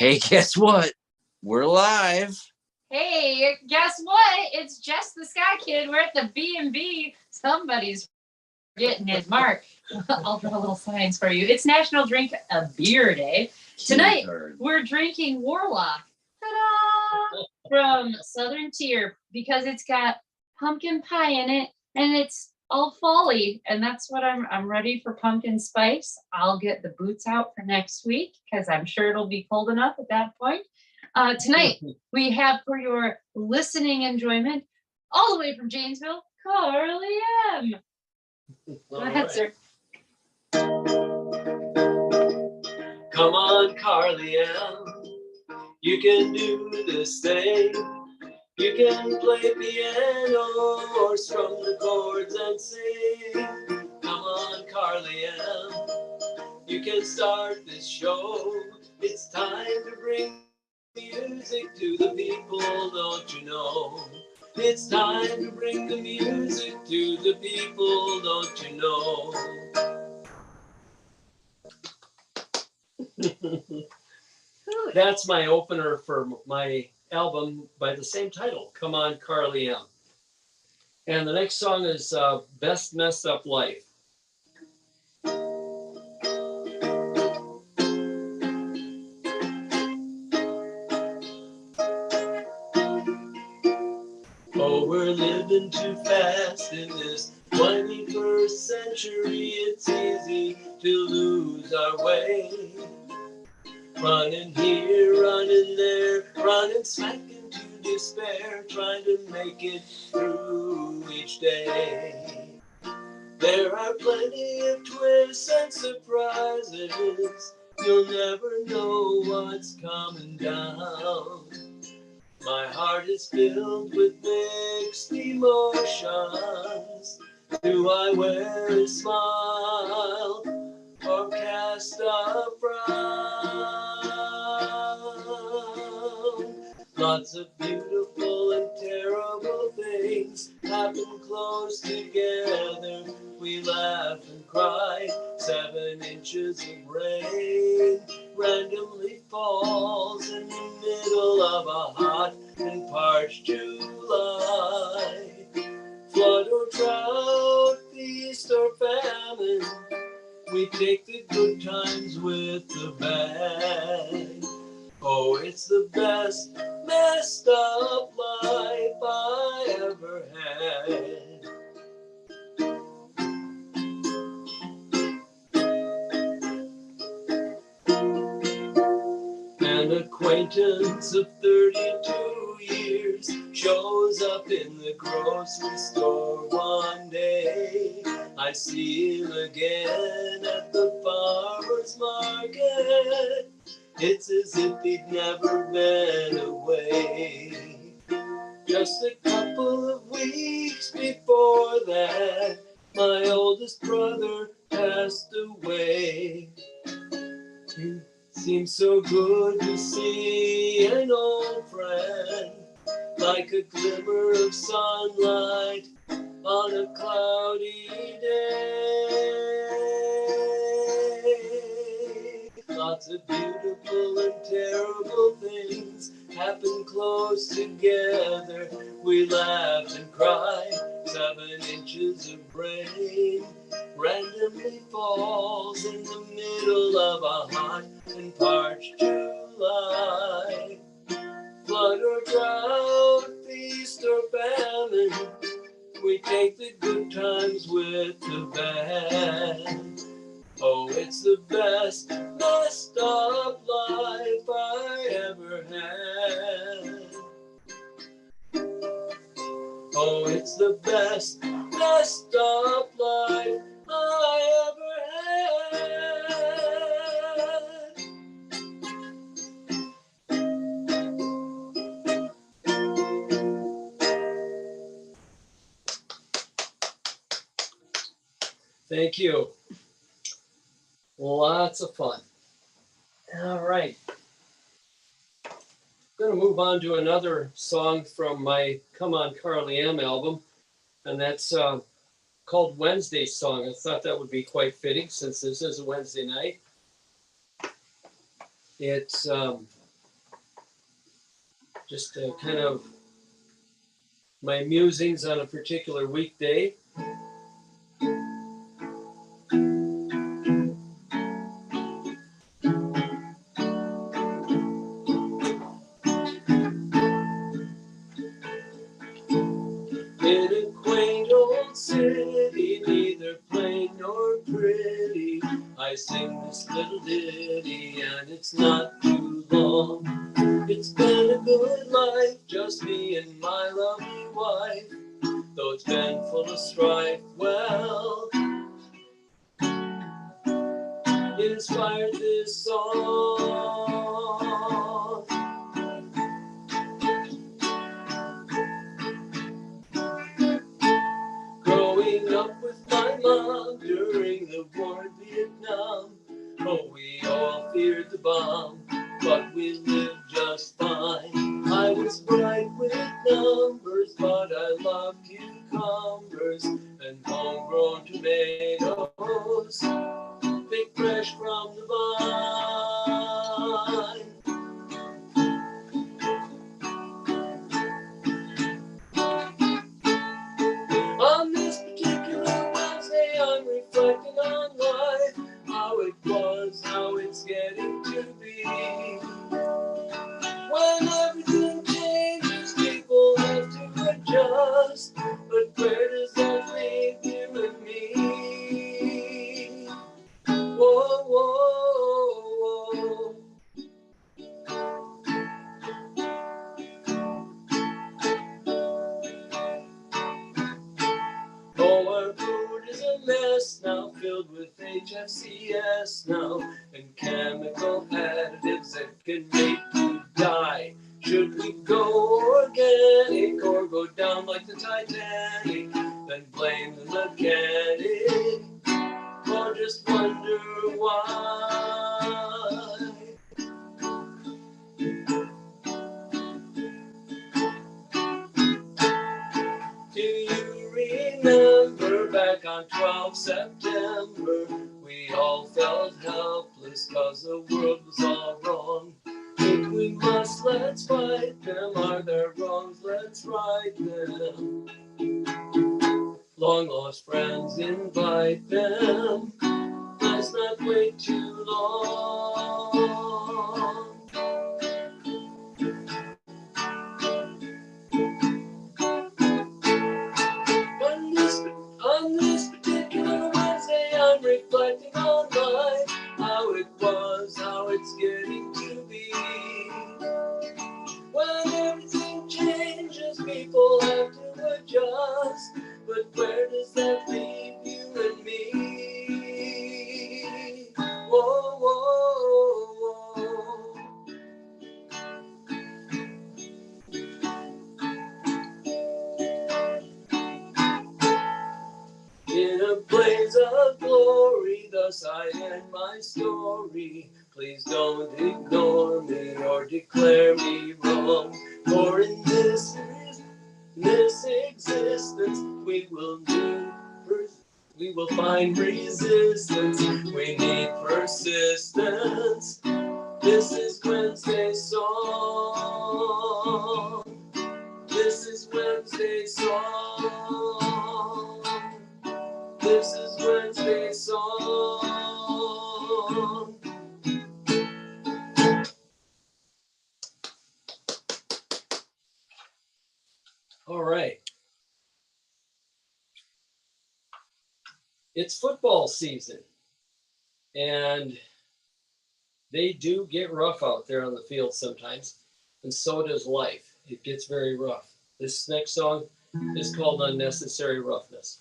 Hey, guess what? We're live. Hey, guess what? It's Jess the Sky Kid. We're at the B&B. Somebody's getting his mark. I'll draw little signs for you. It's National Drink a Beer Day. Tonight, we're drinking Warlock. Ta-da! From Southern Tier because it's got pumpkin pie in it and it's all folly. And that's what I'm ready for pumpkin spice. I'll get the boots out for next week because I'm sure it'll be cold enough at that point. Tonight, we have for your listening enjoyment, all the way from Janesville, Kharlie M. Go ahead, sir. Come on, Kharlie M. You can do this thing. You can play piano or strum the chords and sing. Come on, Kharlie M. You can start this show. It's time to bring music to the people, don't you know? It's time to bring the music to the people, don't you know? That's my opener for my album by the same title, Come On, Kharlie M. And the next song is Best Messed Up Life. Oh, we're living too fast in this 21st century. It's easy to lose our way. Running here, running there, running smack into despair, trying to make it through each day. There are plenty of twists and surprises. You'll never know what's coming down. My heart is filled with mixed emotions. Do I wear a smile or cast a frown? Lots of beautiful and terrible things happen close together. We laugh and cry. 7 inches of rain randomly falls in the middle of a hot and parched July. Flood or drought, feast or famine, we take the good times with the bad. Oh, it's the best messed up life I ever had. An acquaintance of 32 years shows up in the grocery store one day. I see him again at the farmer's market. It's as if he'd never been away. Just a couple of weeks before that, my oldest brother passed away. It seems so good to see an old friend, like a glimmer of sunlight on a cloudy day. Lots of beautiful and terrible things happen close together. We laughed and cried. 7 inches of rain randomly falls in the middle of a hot and parched July. Flood or drought, feast or famine, we take the good times with the bad. Oh, it's the best messed up life I ever had. Oh, it's the best messed up life I ever had. Thank you. Lots of fun. All right. I'm going to move on to another song from my Come On, Kharlie M album, and that's called Wednesday Song. I thought that would be quite fitting since this is a Wednesday night. It's just kind of my musings on a particular weekday. In a quaint old city, neither plain nor pretty, I sing this little ditty, and it's not too long. It's been a good life, just me and my lovely wife, though it's been full of strife. Well, it inspired this song. Growing up with my mom during the war in Vietnam, oh, we all feared the bomb, but we lived just fine. I was bright with numbers, but I loved cucumbers and homegrown tomatoes, picked fresh from the vine. On this particular Wednesday, I'm reflecting on life, how it was, how it's getting to be. When everything changes, people have to adjust, but where does that leave you and me? Whoa, whoa, whoa. Oh, our food is a mess now, filled with HFCS now, and chemical additives that can make you die. Should we go organic or go down like the Titanic? Then blame the mechanic, or just wonder why. Do you remember back on 12 September? We all felt helpless cause the world was all wrong. If we must, let's fight them. Are there wrongs? Let's right them. Long lost friends, invite them. Let's not wait too long. On this particular Wednesday, I'm reflecting on life, how it was, how it's getting to be. When everything changes, people have to adjust, but where does that leave you and me? Whoa, whoa, whoa. In a blaze of glory, thus I end my story. Please don't ignore me or declare me wrong. For in this existence, we will find resistance. We need persistence. This is Wednesday's song. This is Wednesday's song. This is Wednesday's song. All right. It's football season, and they do get rough out there on the field sometimes, and so does life. It gets very rough. This next song is called Unnecessary Roughness.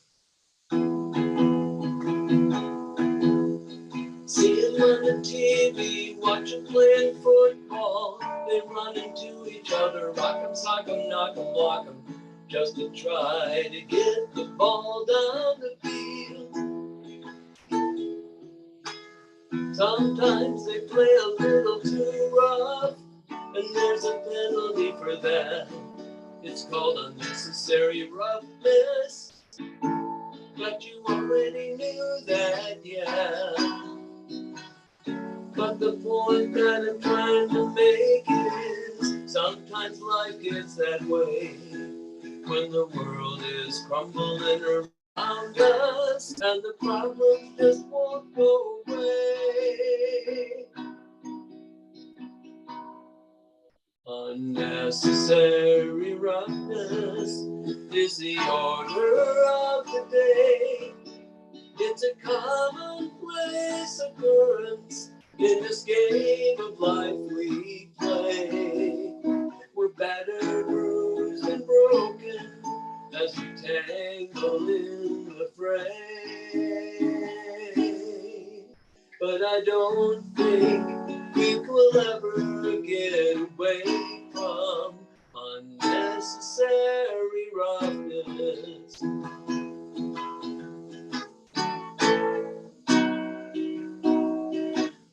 See them on the TV, watch them playing football. They run into each other, rock 'em, sock 'em, knock 'em, block 'em, just to try to get the ball down the field. Sometimes they play a little too rough, and there's a penalty for that. It's called unnecessary roughness, but you already knew that, yeah. But the point that I'm trying to make is Sometimes life gets that way when the world is crumbling around us and the problems just won't go away. Unnecessary roughness is the order of the day. It's a commonplace occurrence in this game of life we play. We're battered, bruised, and broken as we tangle in the fray. But I don't think we will ever get away from unnecessary roughness.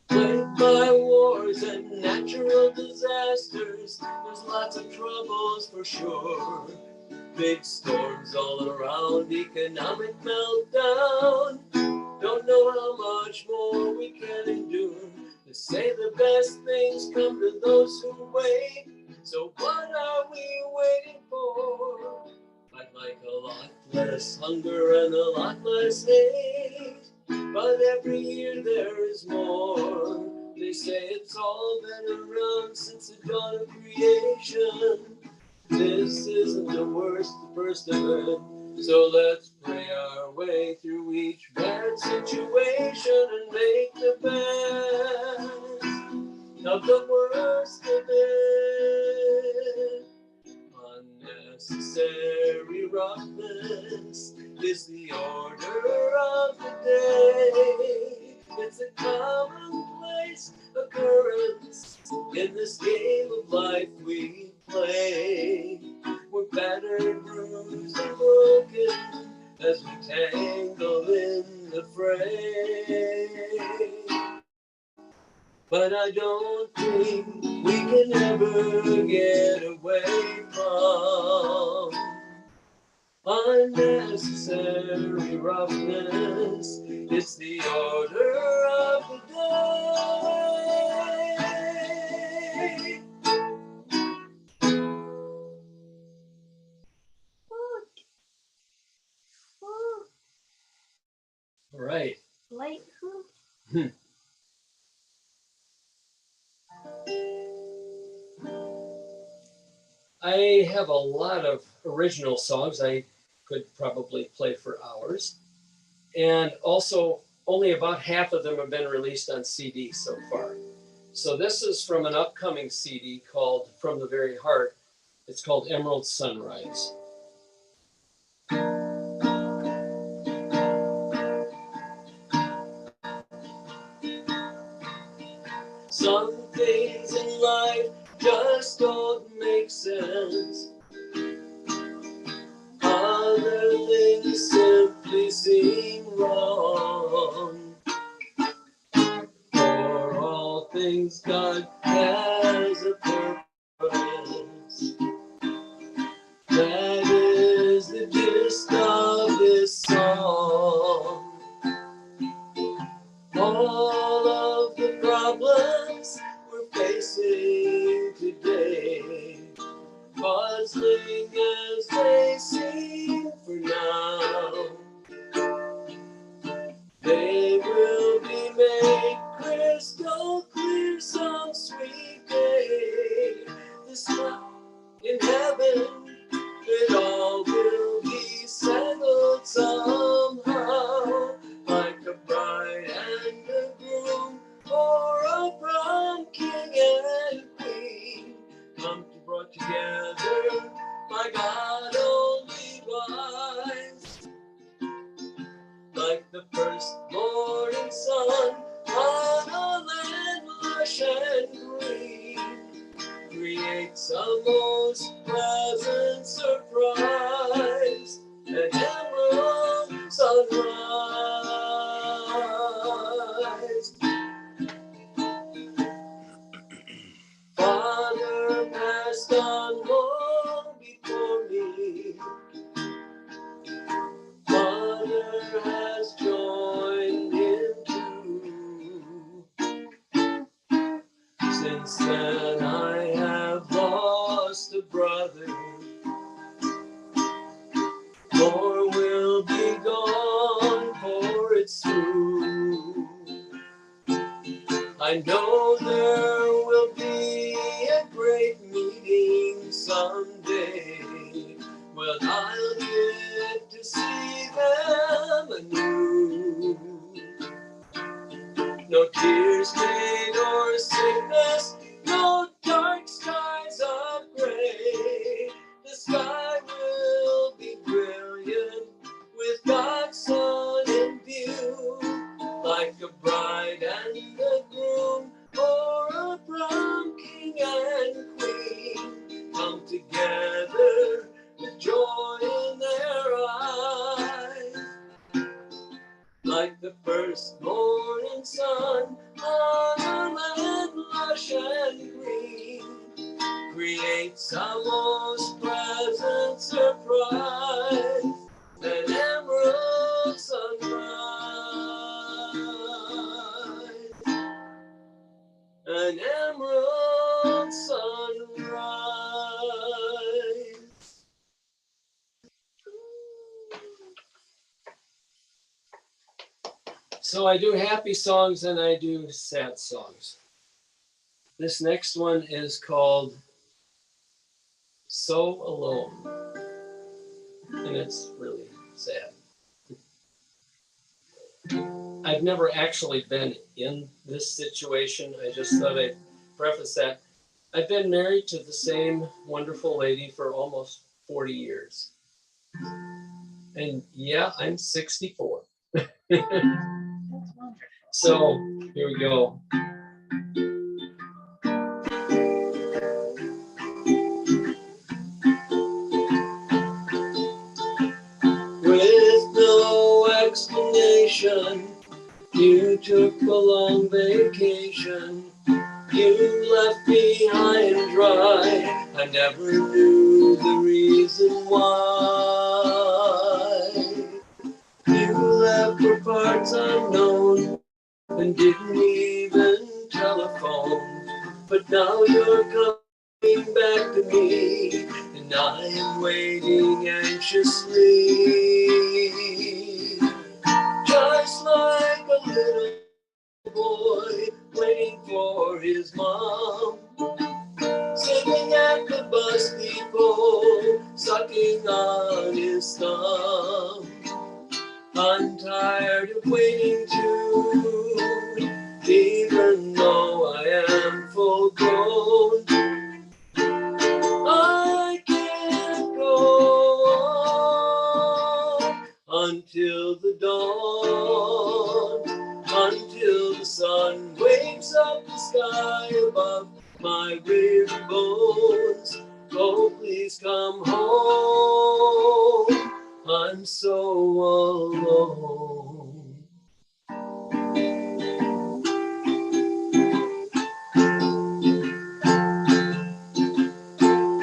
Plagued by wars and natural disasters, there's lots of troubles for sure. Big storms all around, economic meltdown. Don't know how much more we can endure. They say the best things come to those who wait. So what are we waiting for? I'd like a lot less hunger and a lot less hate. But every year there is more. They say it's all been around since the dawn of creation. This isn't the worst, the first of it. So let's pray our way through each bad situation and make the best of the worst of it. Unnecessary roughness is the order of the day. It's a commonplace occurrence in this game of life we play. We're battered, bruised, and broken as we tangle in the fray. But I don't think we can ever get away from unnecessary roughness. It's the order of the day. All right. Light hoop. I have a lot of original songs I could probably play for hours. And also, only about half of them have been released on CD so far. So this is from an upcoming CD called From the Very Heart. It's called Emerald Sunrise. Some things in life just don't make sense. Other things simply seem wrong. For all things, God has a purpose. That is the gist of this song. All of the problems we're facing today, puzzling as they seem for now, they will be made crystal clear some sweet day. This night in heaven, it all will be settled somehow, like a bride and a groom, or a prom king and queen, come to brought together by God only wise, like the first morning sun on a land lush and green, creates a most pleasant surprise, an emerald sunrise. Father passed on long before me. Mother has joined him too. Since then I have lost a brother. More will be gone, for it's through. I know there will be a great meeting someday, when I'll get to see them anew. No tears made or sickness, no dark skies of gray. The sky will be brilliant with God's sun in view, like a bride and a groom, or a prom king and queen, come together with joy in their eyes. Like the first morning sun on a land lush and green, creates a most pleasant surprise, an emerald sunrise, an emerald sunrise. So I do happy songs and I do sad songs. This next one is called So Alone, and it's really sad. I've never actually been in this situation. I just thought I'd preface that. I've been married to the same wonderful lady for almost 40 years. And yeah, I'm 64. So here we go. With no explanation, you took a long vacation. You left me high and dry. I never knew the reason why. You left for parts unknown and didn't even telephone. But now you're coming back to me, and I am waiting anxiously. Just like a little boy waiting for his mom, sitting at the bus depot, sucking on his thumb. I'm tired of waiting too, even though I am full grown. I can't go on until the dawn, until the sun wakes up the sky above my weary bones. Oh, please come home, I'm so alone.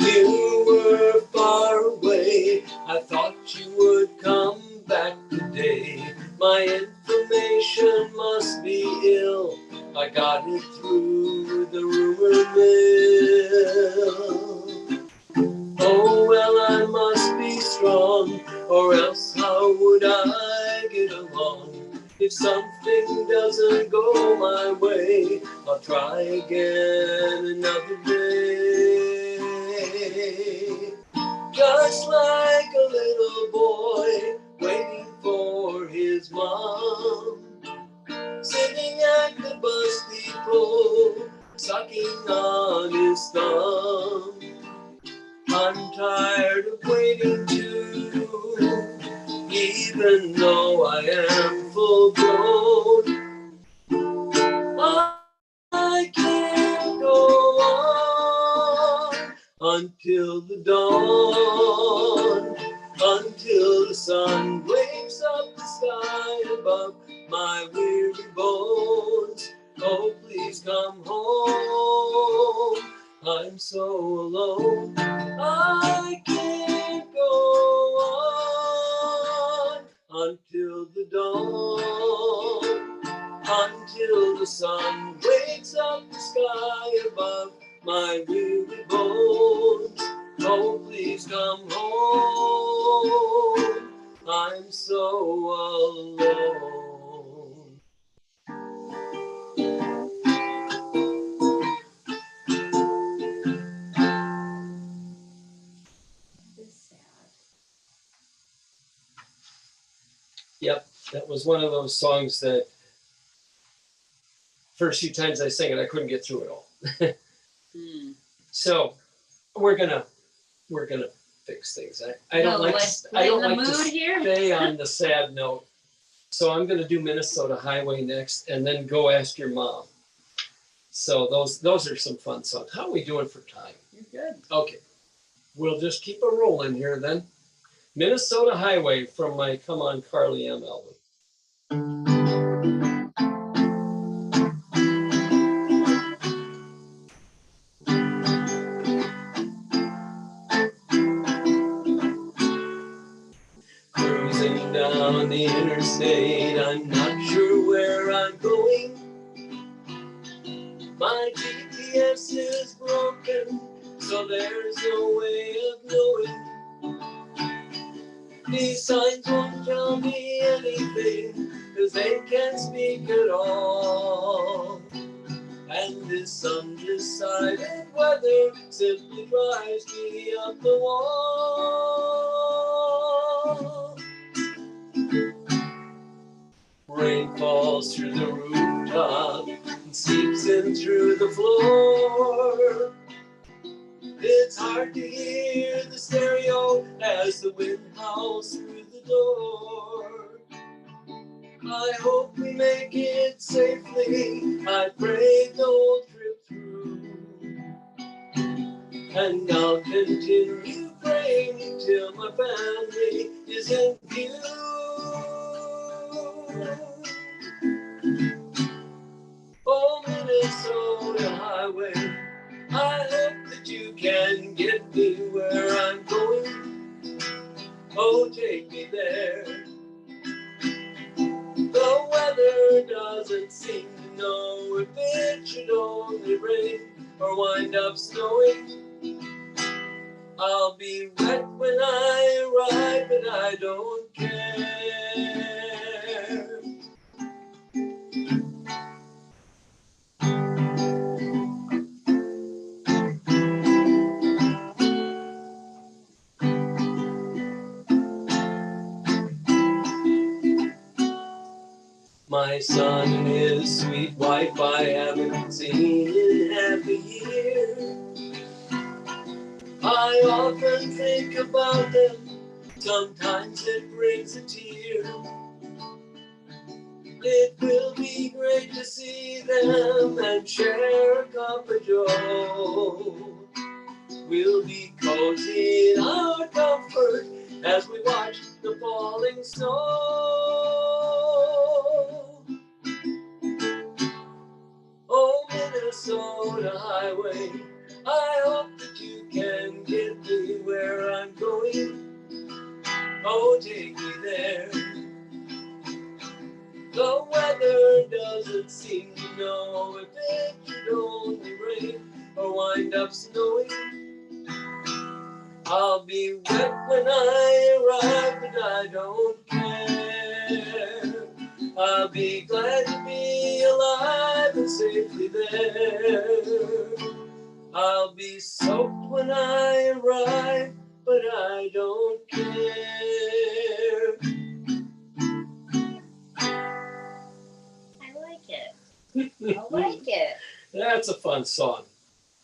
You were far away, I thought you would come back today. My information must be ill, I got it through the rumor mill. Oh, well, I must be strong, or else how would I get along? If something doesn't go my way, I'll try again another day. Just like a little boy waiting for his mom, sitting at the bus depot, sucking on his thumb. I'm tired of waiting too, even though I am full grown. I can't go on until the dawn, until the sun wakes up the sky above my weary bones. Oh, please come home, I'm so alone. I can't go on until the dawn, until the sun wakes up the sky above my weary bones. Oh, please come home. I'm so alone. Yep, that was one of those songs that first few times I sang it, I couldn't get through it all. So we're gonna fix things. I don't like to stay on the sad note. So I'm gonna do Minnesota Highway next, and then Go Ask Your Mom. So those are some fun songs. How are we doing for time? You're good. Okay, we'll just keep it rolling here then. Minnesota Highway from my Come On Kharlie M album. Cruising down the interstate, I'm not sure where I'm going. My GPS is broken, so there's no way of knowing. These signs won't tell me anything, 'cause they can't speak at all. And this undecided weather simply drives me up the wall. Rain falls through the rooftop and seeps in through the floor. It's hard to hear the stereo as the wind howls through the door. I hope we make it safely. I pray the whole trip through. And I'll continue praying till my family is in view. Oh, Minnesota Highway, I hope that you can get me where I'm going. Oh, take me there. The weather doesn't seem to know if it should only rain or wind up snowing. I'll be wet when I arrive, but I don't care. My son and his sweet wife I haven't seen in half a year. I often think about them, sometimes it brings a tear. It will be great to see them and share a cup of joe. We'll be cozy in our comfort as we watch the falling snow. Oh, Minnesota Highway, I hope that you can get me where I'm going. Oh, take me there. The weather doesn't seem to know if it should only rain or wind up snowing. I'll be wet when I arrive, but I don't care. I'll be glad to be alive and safely there. I'll be soaked when I arrive, but I don't care. I like it. I like it. That's a fun song.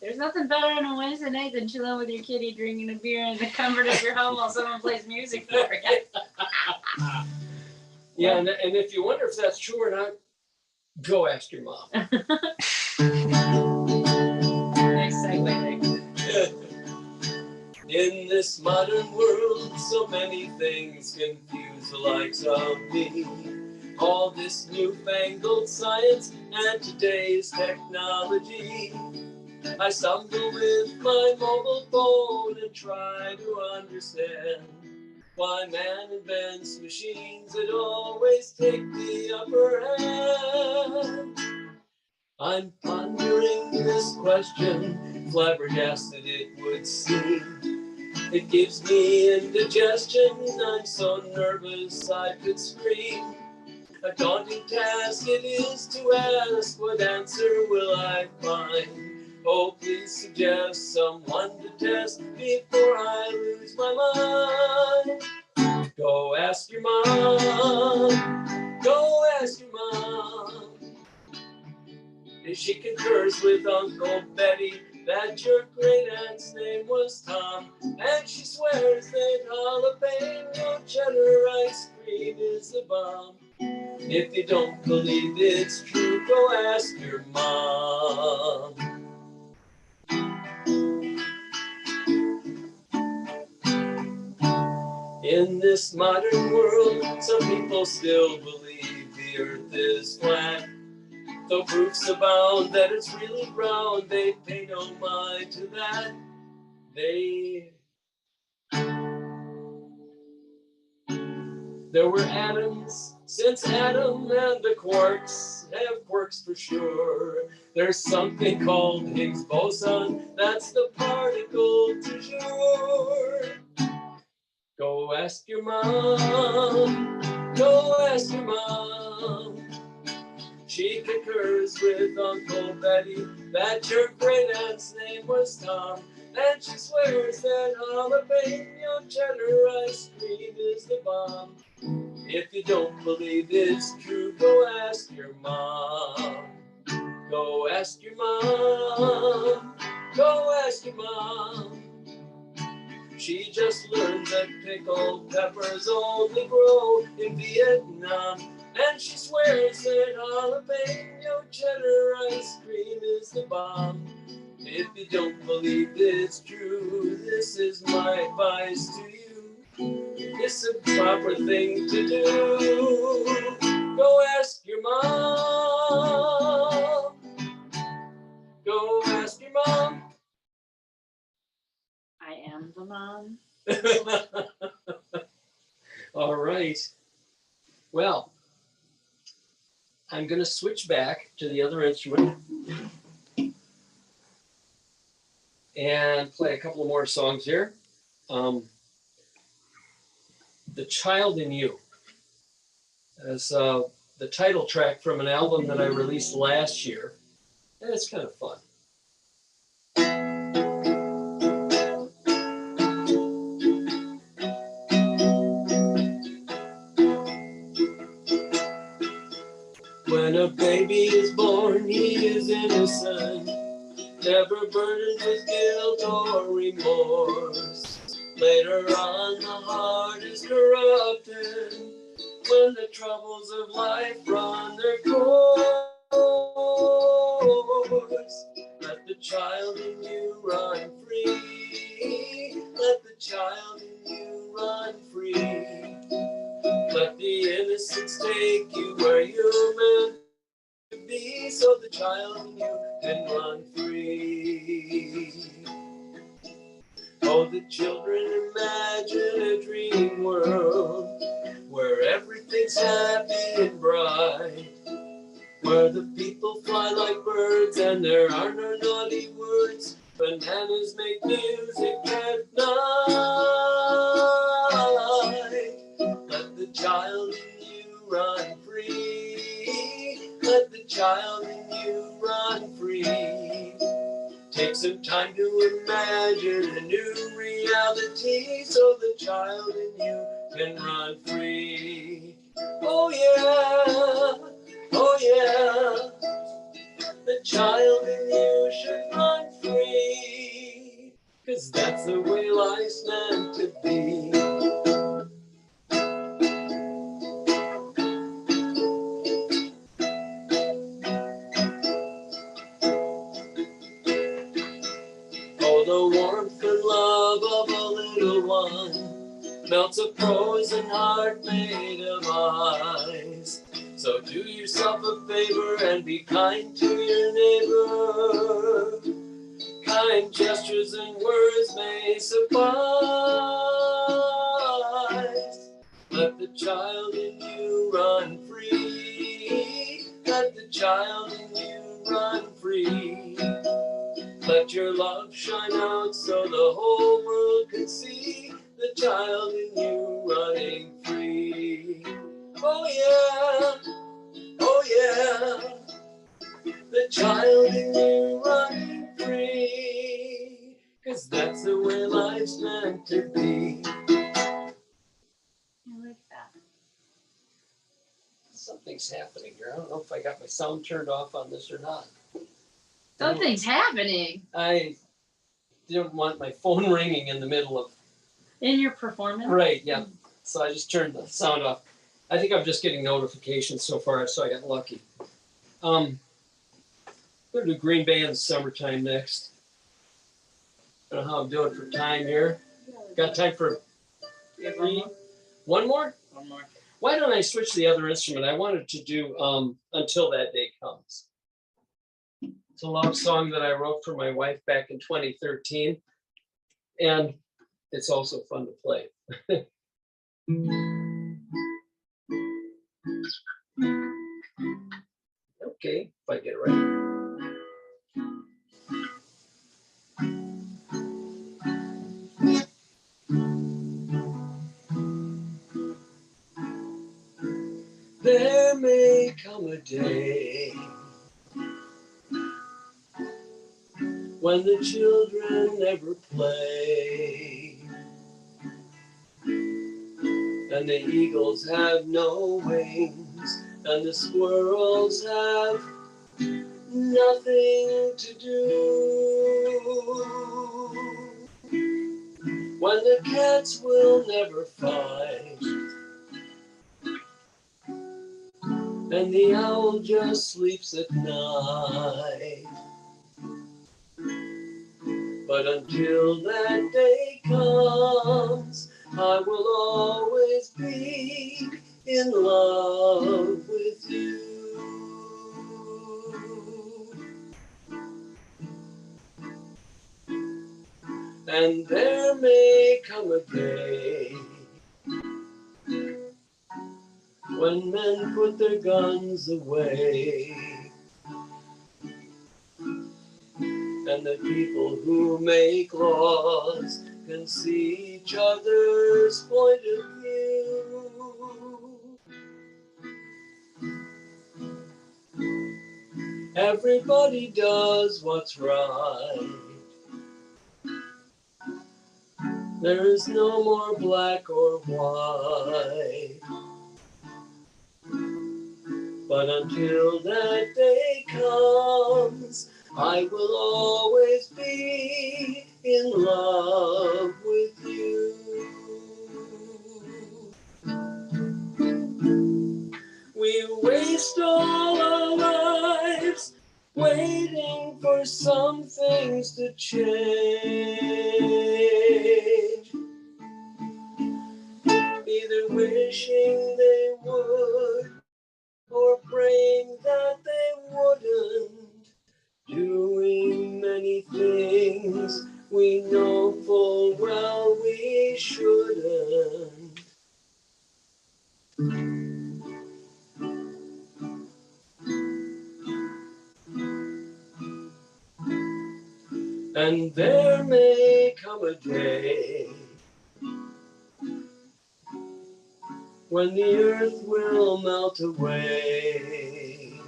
There's nothing better on a Wednesday night than chilling with your kitty, drinking a beer in the comfort of your home while someone plays music for you. Yeah, and if you wonder if that's true or not, go ask your mom. Nice segue there. In this modern world, so many things confuse the likes of me. All this newfangled science and today's technology. I stumble with my mobile phone and try to understand why man invents machines that always take the upper hand. I'm pondering this question, flabbergasted it would seem. It gives me indigestion, I'm so nervous I could scream. A daunting task it is to ask, what answer will I find? Oh, please suggest someone to test before I lose my mind. Go ask your mom, go ask your mom if she concurs with Uncle Betty that your great aunt's name was Tom, and she swears that jalapeno cheddar ice cream is the bomb. If you don't believe it's true, go ask your mom. In this modern world, some people still believe the earth is flat. Though proofs abound that it's really round, they pay no mind to that. There were atoms since Adam, and the quarks have quirks for sure. There's something called Higgs boson, that's the particle du jour. Go ask your mom, go ask your mom. She concurs with Uncle Betty that your great aunt's name was Tom, and she swears that jalapeno cheddar ice cream is the bomb. If you don't believe it's true, go ask your mom. Go ask your mom, go ask your mom. She just learned that pickled peppers only grow in Vietnam, and she swears that jalapeno cheddar ice cream is the bomb. If you don't believe it's true, this is my advice to you. It's a proper thing to do. Go ask your mom. Go ask your mom. I am the mom. All right. Well, I'm going to switch back to the other instrument and play a couple more songs here. The Child in You is the title track from an album that I released last year, and it's kind of fun. When a baby is born, he is innocent, never burdened with guilt or remorse. Later on, the heart is corrupted when the troubles of life run their course. Let the child in you run free. Let the child in you run free. Let the innocence take you where you're meant to be, so the child in you can run free. Oh, the children imagine a dream world where everything's happy and bright, where the people fly like birds and there are no naughty words. Bananas make music at night. Let the child in you run free. Let the child in you run free. Take some time to imagine a new reality so the child in you can run free. Oh yeah, oh yeah. The child in you should run free, 'cause that's the way life's meant to be. Oh, the warmth and love of a little one melts a frozen heart made of ice. So do yourself a favor and be kind to your neighbor. Kind gestures and words may suffice. Let the child in you run free. Let the child in you run free. Let your love shine out so the whole world can see the child in you running free. Oh yeah, oh yeah, the child in you running free. 'Cause that's the way life's meant to be. I like that. Something's happening here. I don't know if I got my sound turned off on this or not. Something's happening I didn't want my phone ringing in the middle of. in your performance. Right, yeah. So I just turned the sound off. I think I'm just getting notifications so far, so I got lucky. We're gonna do Green Bay in the summertime next. I don't know how I'm doing for time here. Got time for three? One more? One more. Why don't I switch the other instrument? I wanted to do Until That Day Comes. It's a love song that I wrote for my wife back in 2013. And it's also fun to play. Okay, if I get it right. There may come a day when the children never play, and the eagles have no wings, and the squirrels have nothing to do, when the cats will never fight, and the owl just sleeps at night. But until that day comes, I will always be in love with you. And there may come a day when men put their guns away, and the people who make laws can see each other's point of view. Everybody does what's right. There is no more black or white. But until that day comes, I will always be in love with you. We waste all our lives waiting for some things to change, either wishing they would or praying that they wouldn't, doing many things we know full well we shouldn't. And there may come a day when the earth will melt away,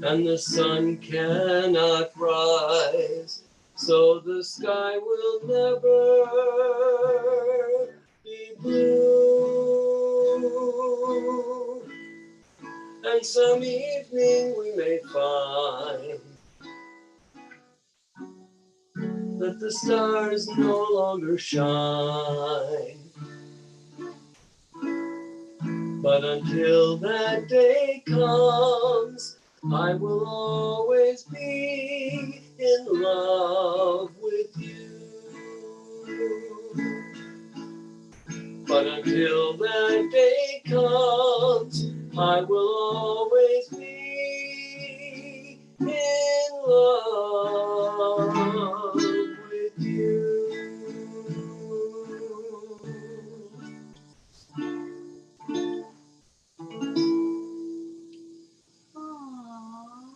and the sun cannot rise, so the sky will never be blue. And some evening we may find that the stars no longer shine. But until that day comes, I will always be in love with you. But until that day comes, I will always be in love with you. Aww.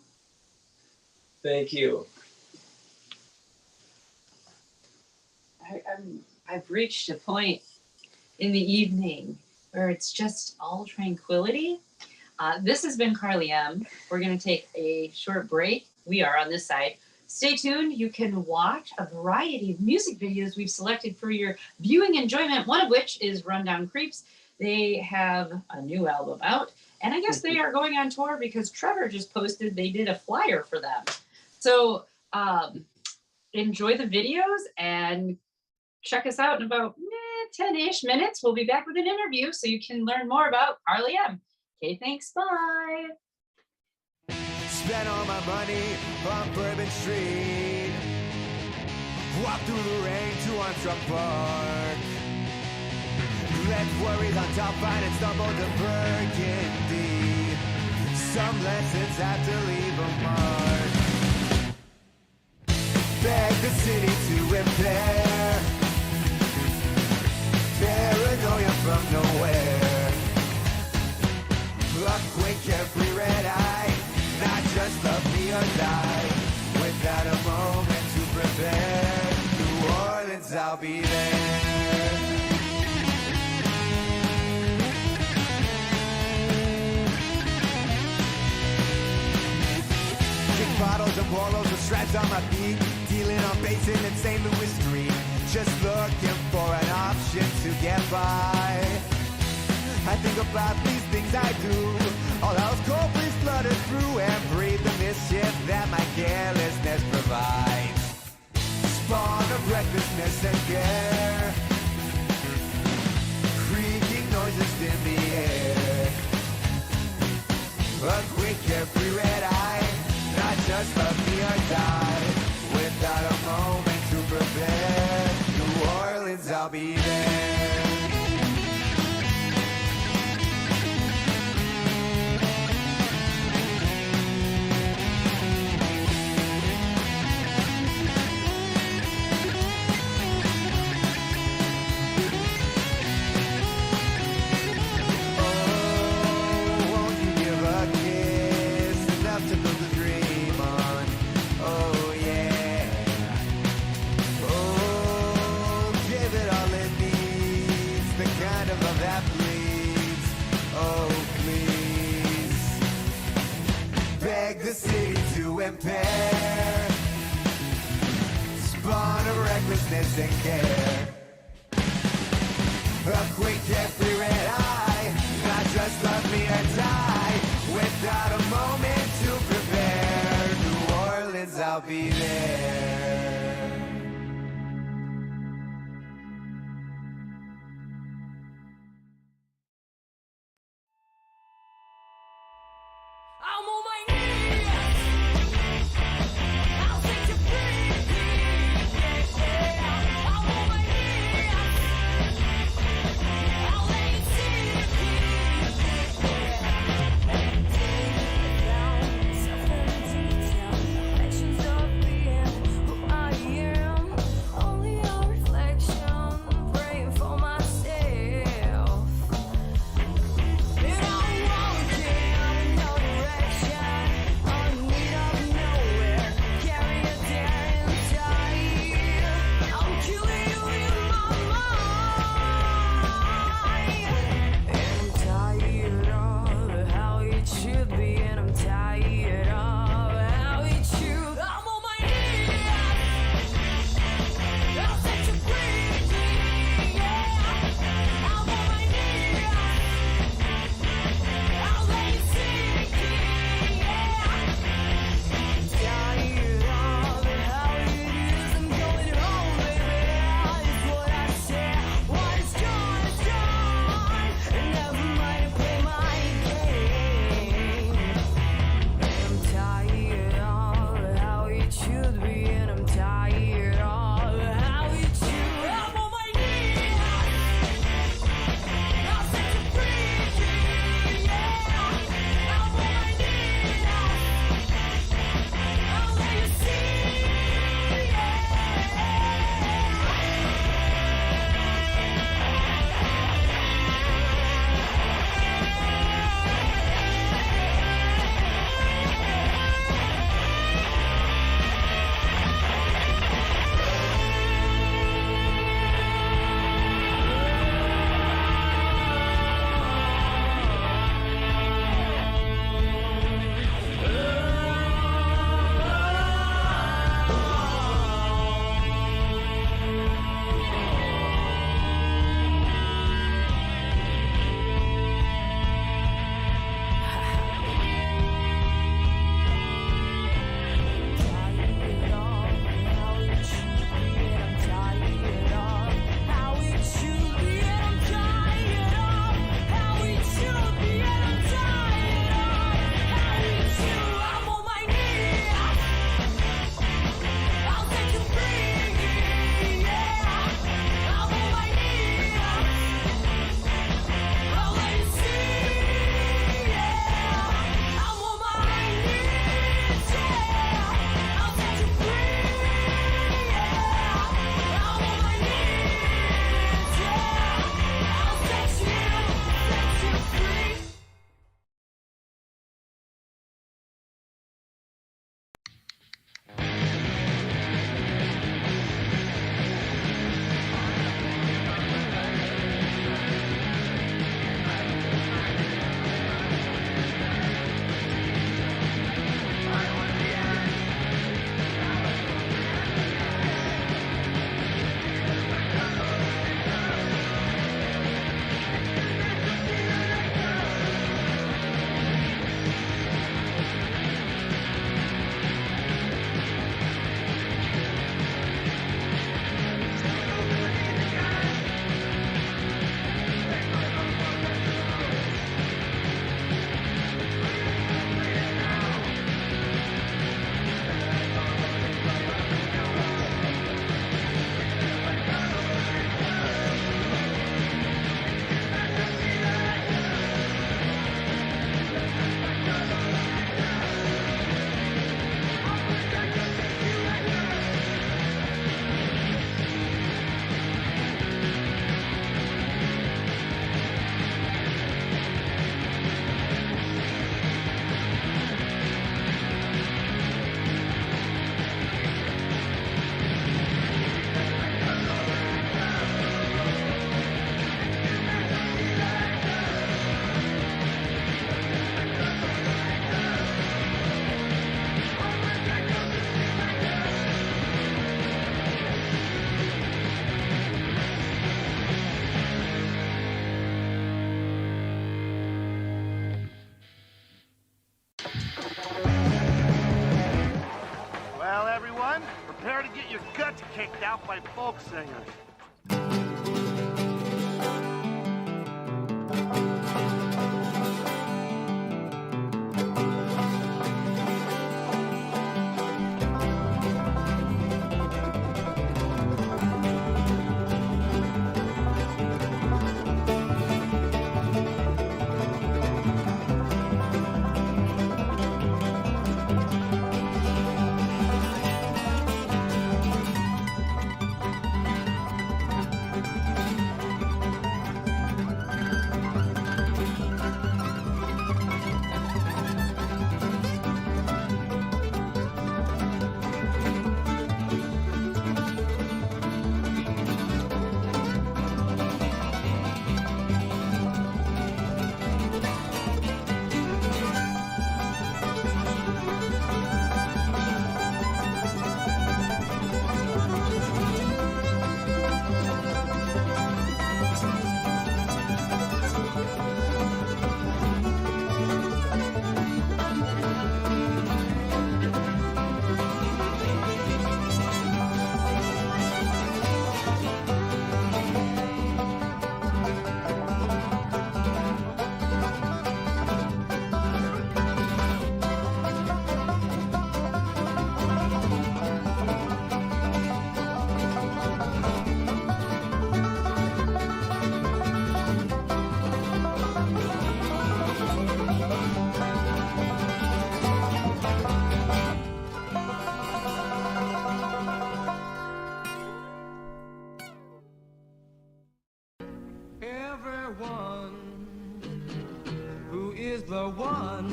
Thank you. I've reached a point in the evening where it's just all tranquility. This has been Kharlie M. We're going to take a short break. We are on this side. Stay tuned. You can watch a variety of music videos we've selected for your viewing enjoyment, one of which is Rundown Creeps. They have a new album out, and I guess they are going on tour because Trevor just posted they did a flyer for them. So enjoy the videos and check us out in about 10-ish minutes. We'll be back with an interview so you can learn more about Kharlie M. Okay, thanks. Bye. Spent all my money on Bourbon Street. Walked through the rain to Armstrong Park. Left worries on top, and stumbled to Burgundy. Some lessons have to leave a mark. Beg the city to impair paranoia from nowhere. A quick, carefree red eye, not just love me or die. Without a moment to prepare, New Orleans, I'll be there. Kick bottles and bolos with stripes on my feet, dealing on Basin and St. Louis Street, just looking for an option to get by. I think about these things I do, all else cold breeze flooded through, and breathe the mischief that my carelessness provides. Spawn of recklessness and care, creaking noises in the air. A quick carefree red eye, not just love me or die. Without a moment to prepare, New Orleans, I'll be there. The city to impair, spawn of recklessness and care. A quick, carefree red eye, not just love me or die. Without a moment to prepare, New Orleans, I'll be there. I'm on my knees. I'll set you free. Yeah. I'm on my knees. I'll let you see the peace. Yeah. Down, suffering deep down, reflections of the end. out by folk singers. The one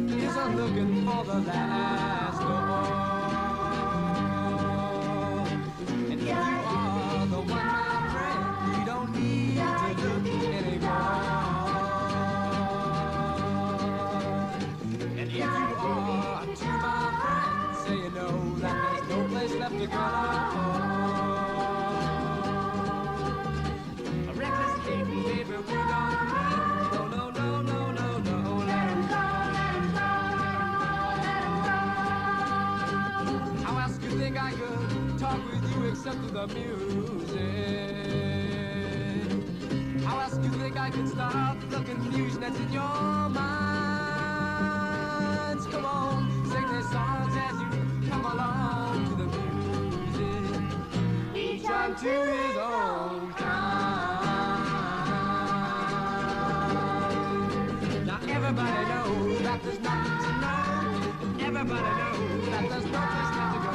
isn't looking for the last of all. And if you are the one, my friend, you don't need to look anymore. And if you are to my friend, say you know that there's no place left to go. A reckless thing, baby, we don't need. No, no, no, no, no. I could talk with you except through the music. How else do you think I could stop the confusion that's in your minds? Come on, sing these songs as you come along to the music. Each unto his own kind. Now everybody knows that there's nothing to know. Everybody knows that there's no place left to go.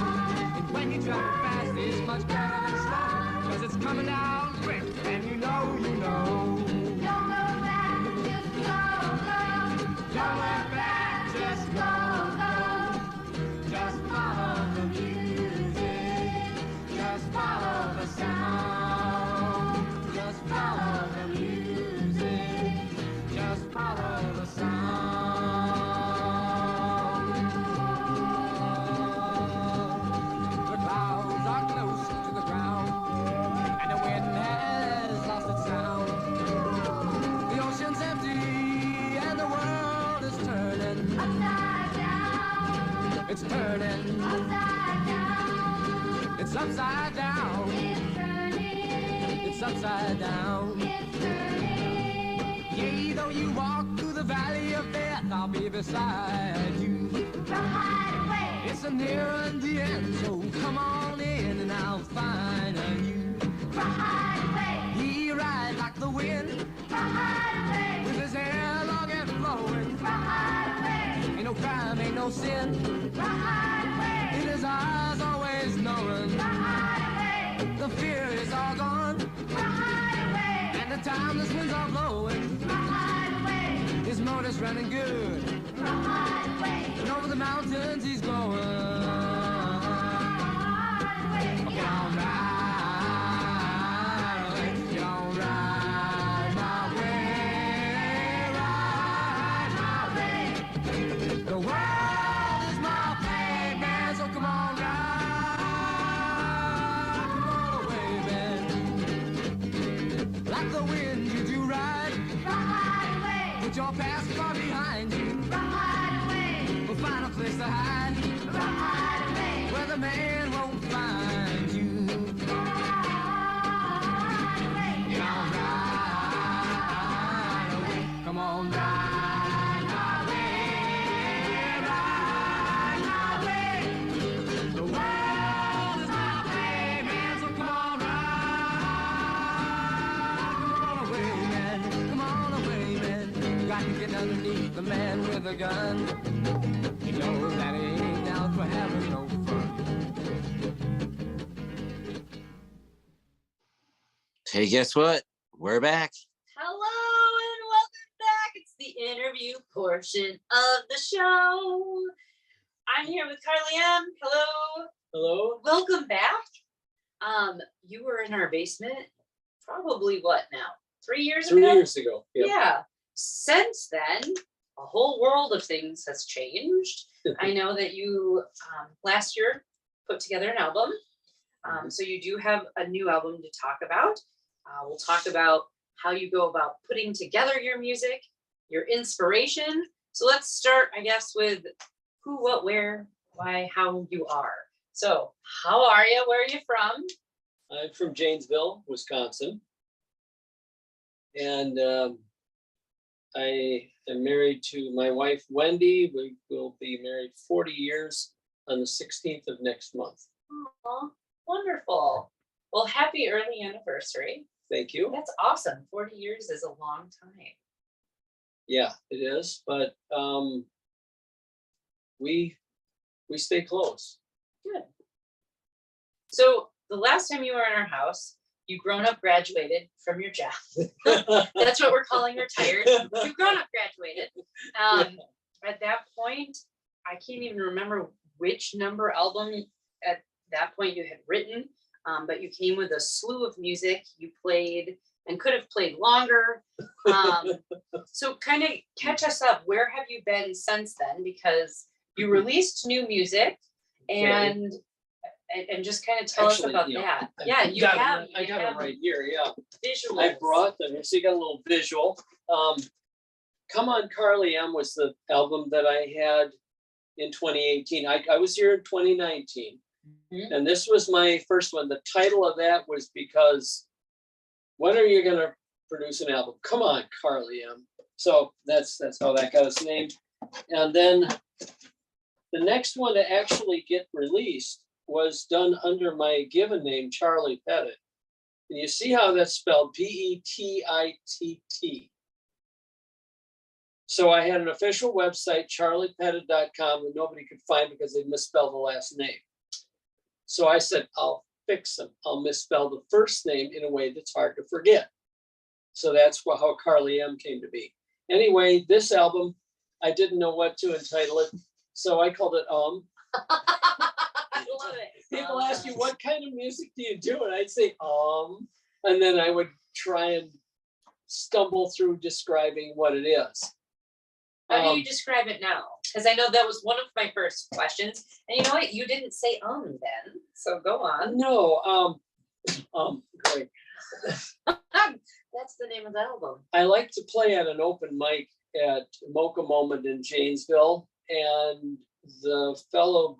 When you travel fast, it's much better than slow, 'cause it's coming down quick, and you know, you know. Don't look back, just go, go. Don't look back, just go, go. Just follow the music. Just follow the sound. Just follow the music. Just follow the sound. It's turning upside down. It's upside down. It's turning. It's upside down. It's turning. Yea, though you walk through the valley of death, I'll be beside you. Right away. It's a near and the end, so come on in and I'll find you. Right away. He rides like the wind. Right away. With his hair long and flowing. Right away. Ain't no crime, ain't no sin. Right away. In his eyes, always knowing. Right away. The fear is all gone. Right away. And the timeless winds are blowing. Right away. His motor's running good. Right away. And over the mountains he's going. Right away. Get on ride away. Get on ride my way. Ride my way. The world is my playground, so come on, ride. Come on away, man. Like the wind, you do ride. Ride away. Put your past far behind you. Ride away. We'll find a place to hide. Ride away. Where the man won't find you. underneath the man with a gun. He knows that he ain't out for having no fun. Hey, guess what? We're back. Hello and welcome back. It's the interview portion of the show. I'm here with Kharlie M. Hello. Hello? Welcome back. You were in our basement probably what now? 3 years 3 ago? years ago. Yep. Yeah. Since then, a whole world of things has changed. I know that you last year put together an album. So you do have a new album to talk about. We'll talk about how you go about putting together your music, your inspiration. So let's start, I guess, with who, what, where, why, how you are. So how are you? Where are you from? I'm from Janesville, Wisconsin. And I am married to my wife, Wendy. We will be married 40 years on the 16th of next month. Aw, wonderful. Well, happy early anniversary. Thank you. That's awesome. 40 years is a long time. Yeah, it is. But we stay close. Good. So the last time you were in our house, you grown up graduated from your job. That's what we're calling retired. You've grown up graduated. At that point, I can't even remember which number album at that point you had written, but you came with a slew of music you played and could have played longer. So kind of catch us up. Where have you been since then? Because you released new music and just kind of tell Actually, us about you know, that. Yeah, you got have. it. I got it right here. Yeah. Visuals. I brought them here. So you got a little visual. Come On Kharlie M was the album that I had in 2018. I was here in 2019. Mhm. And this was my first one. The title of that was because when are you going to produce an album? Come on, Kharlie M. So that's how that got its name. And then the next one to actually get released was done under my given name, Charlie Petitt. And you see how that's spelled, Petitt. So I had an official website, charliepetitt.com, that nobody could find because they misspelled the last name. So I said, I'll fix them. I'll misspell the first name in a way that's hard to forget. So that's how Kharlie M came to be. Anyway, this album, I didn't know what to entitle it. So I called it I love it. People ask you, what kind of music do you do? And I'd say, and then I would try and stumble through describing what it is. How do you describe it now? Because I know that was one of my first questions. And you know what? You didn't say then. So go on. No, great. That's the name of the album. I like to play at an open mic at Mocha Moment in Janesville. And the fellow,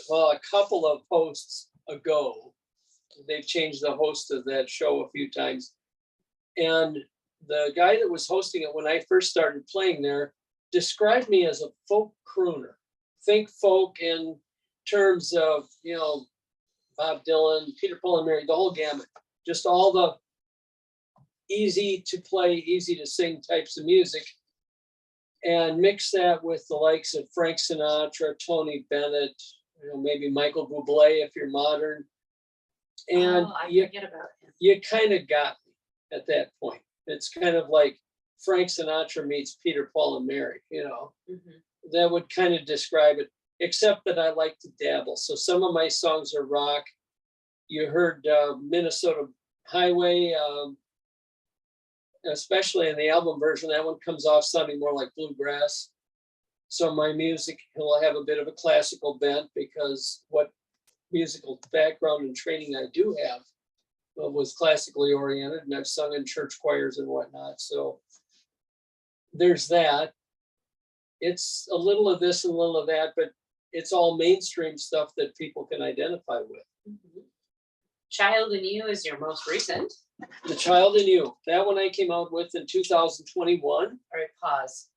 well, a couple of hosts ago, they've changed the host of that show a few times. And the guy that was hosting it when I first started playing there described me as a folk crooner. Think folk in terms of, Bob Dylan, Peter, Paul and Mary, the whole gamut. Just all the easy to play, easy to sing types of music. And mix that with the likes of Frank Sinatra, Tony Bennett, maybe Michael Bublé if you're modern. And I forget about him. you kind of got me at that point. It's kind of like Frank Sinatra meets Peter, Paul and Mary, Mhm. That would kind of describe it, except that I like to dabble. So some of my songs are rock. You heard Minnesota Highway, especially in the album version, that one comes off sounding more like bluegrass. So my music will have a bit of a classical bent because what musical background and training I do have was classically oriented, and I've sung in church choirs and whatnot. So there's that. It's a little of this and a little of that, but it's all mainstream stuff that people can identify with. Mhm. Child in You is your most recent. The Child in You, that one I came out with in 2021. All right, pause.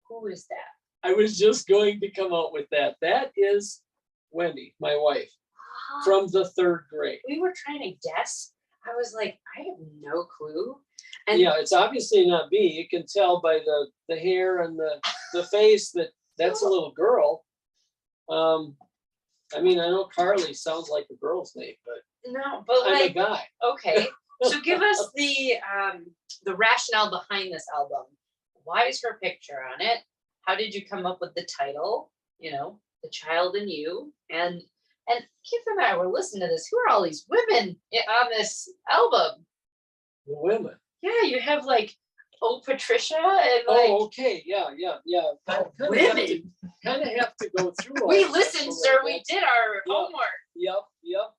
Who is that? I was just going to come out with that. That is Wendy, my wife, from the third grade. We were trying to guess. I was like, I have no clue. And Yeah, it's obviously not me. You can tell by the hair and the face that that's a little girl. I mean, I know Kharlie sounds like a girl's name, but no, but I'm a like, guy. okay. So give us the rationale behind this album. Why is her picture on it? How did you come up with the title? You know, The Child in You. And Keith and I were listening to this. Who are all these women on this album? The women. Yeah, you have like, oh, Patricia and like, Oh, okay. Yeah. women. Kind of have to go through. We all listened, this a sir. little We bit. did our Yeah. homework. Yep.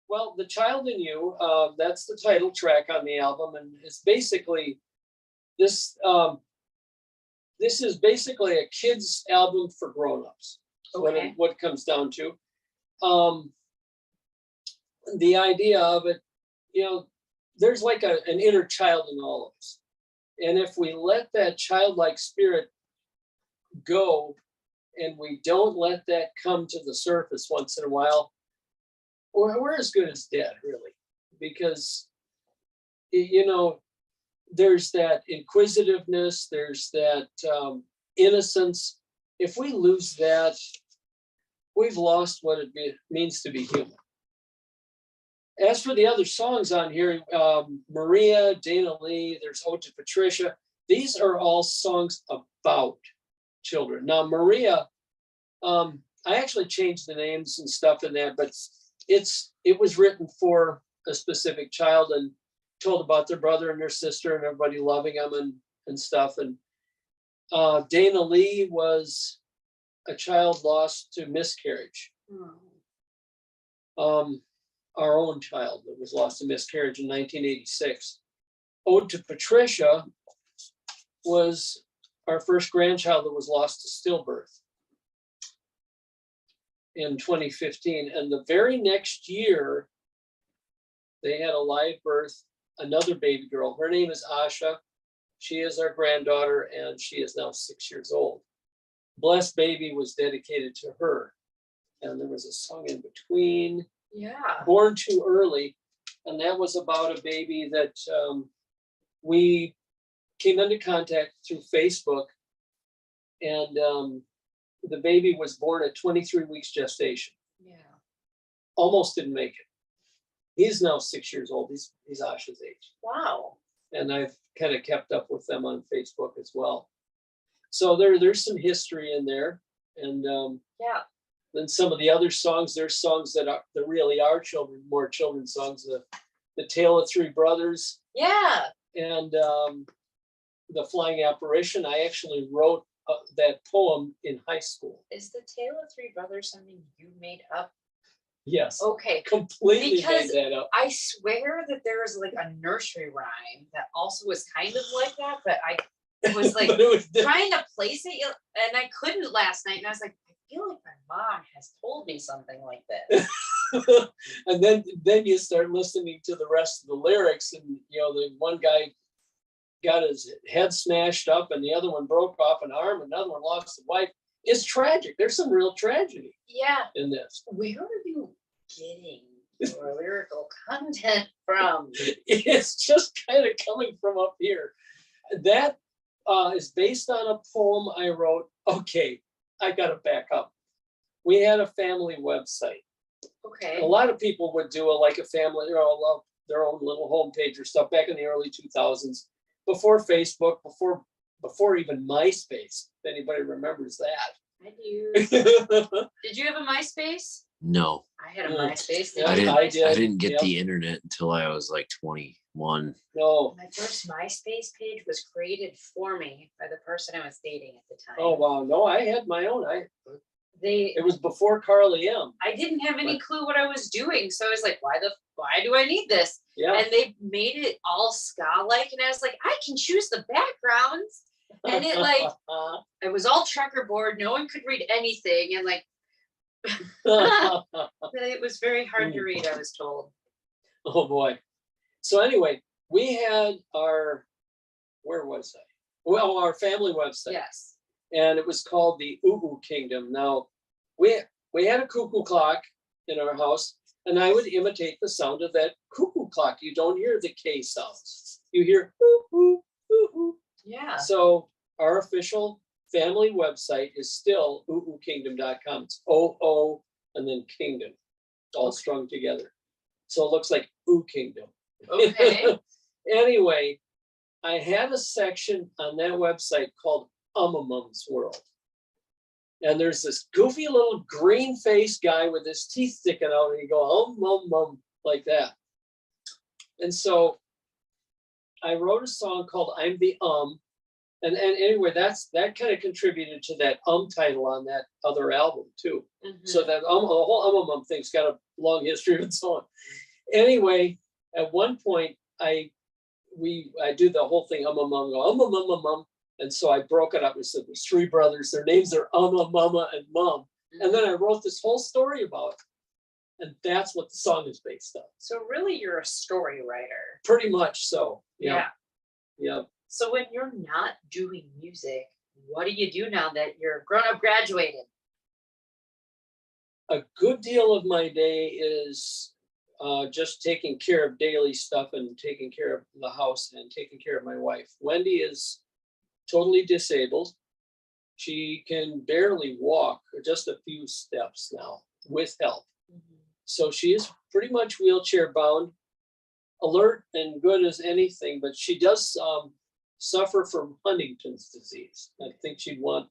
Well, The Child in You, that's the title track on the album, and it's basically this. This is basically a kids' album for grown-ups. Okay. What it comes down to. The idea of it, you know, there's like an inner child in all of us, and if we let that childlike spirit go, and we don't let that come to the surface once in a while, we're as good as dead, really, because you know, there's that inquisitiveness, there's that innocence. If we lose that, we've lost what it means to be human. As for the other songs on here, Maria, Dana Lee, there's Ode to Patricia. These are all songs about children. Now, Maria, I actually changed the names and stuff in that, but it was written for a specific child and told about their brother and their sister and everybody loving them and stuff. And Dana Lee was a child lost to miscarriage. Our own child that was lost to miscarriage in 1986. Ode to Patricia was our first grandchild that was lost to stillbirth in 2015. And the very next year, they had a live birth, another baby girl. Her name is Asha. She is our granddaughter, and she is now 6 years old. Blessed Baby was dedicated to her. And there was a song in between, Yeah. Born Too Early, and that was about a baby that we came into contact through Facebook, and the baby was born at 23 weeks gestation. Yeah. Almost didn't make it. He's now 6 years old. He's Asha's age. Wow. And I've kind of kept up with them on Facebook as well. So there's some history in there. And Yeah. then some of the other songs, there's songs that really are more children's songs. The Tale of Three Brothers Yeah. and The Flying Apparition. I actually wrote that poem in high school. Is the Tale of Three Brothers something you made up? Yes, Okay. completely Because made that up. I swear that there was like a nursery rhyme that also was kind of like that, but I was like But it was different. trying to place it and I couldn't last night. And I was like, I feel like my mom has told me something like this. And then you start listening to the rest of the lyrics, and you know, the one guy got his head smashed up and the other one broke off an arm, another one lost a wife. It's tragic. There's some real tragedy Yeah. in this. Where are you getting your lyrical content from? It's just kind of coming from up here. That is based on a poem I wrote. Okay, I got to back up. We had a family website. Okay. A lot of people would do a family, you know, their own little homepage or stuff back in the early 2000s, before Facebook, before even MySpace, if anybody remembers that. I do. I Did you have a MySpace? No, I had a Yeah. MySpace. Yeah, I Did you didn't. have I MySpace? did. I didn't get Yep. the internet until I was like 21. No. My first MySpace page was created for me by the person I was dating at the time. Oh wow. No, I had my own. It was before Kharlie M. I didn't have any clue what I was doing, so I was like, why do I need this? Yeah. And they made it all ska-like, and I was like, I can choose the backgrounds. And it like it was all checkerboard, no one could read anything, and like it was very hard to read, I was told. Oh boy. So anyway, we had where was I? Well, our family website. Yes. And it was called the Ooh Kingdom. Now, we had a cuckoo clock in our house, And I would imitate the sound of that cuckoo clock. You don't hear the K sounds. You hear hoo, hoo, hoo, hoo. Yeah. So our official family website is still oookingdom.com. It's OO and then kingdom, all strung together. So it looks like Ooh Kingdom. Okay. Anyway, I had a section on that website called Mum's World. And there's this goofy little green faced guy with his teeth sticking out, and he go, like that. And so I wrote a song called I'm the And anyway, that kind of contributed to that title on that other album too. So that the whole thing's got a long history of its own. Anyway, at one point I do the whole thing go and so I broke it up and said there's three brothers, their names are Mama, and Mom. And then I wrote this whole story about it. And that's what the song is based on. So really you're a story writer. Pretty much so. Yeah. Yeah. So when you're not doing music, what do you do now that you're grown up, graduated? A good deal of my day is just taking care of daily stuff and taking care of the house and taking care of my wife. Wendy is totally disabled. She can barely walk, just a few steps now with help. So she is pretty much wheelchair bound, alert and good as anything, but she does suffer from Huntington's disease. I think she'd want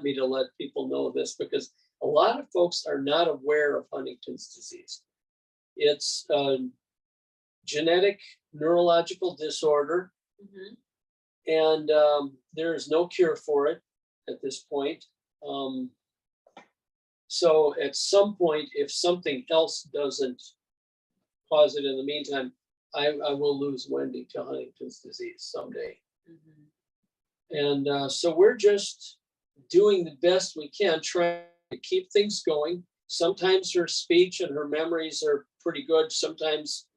me to let people know this because a lot of folks are not aware of Huntington's disease. It's a genetic neurological disorder, and there is no cure for it at this point. So at some point, if something else doesn't cause it in the meantime, I will lose Wendy to Huntington's disease someday. And so we're just doing the best we can, trying to keep things going. Sometimes her speech and her memories are pretty good. Sometimes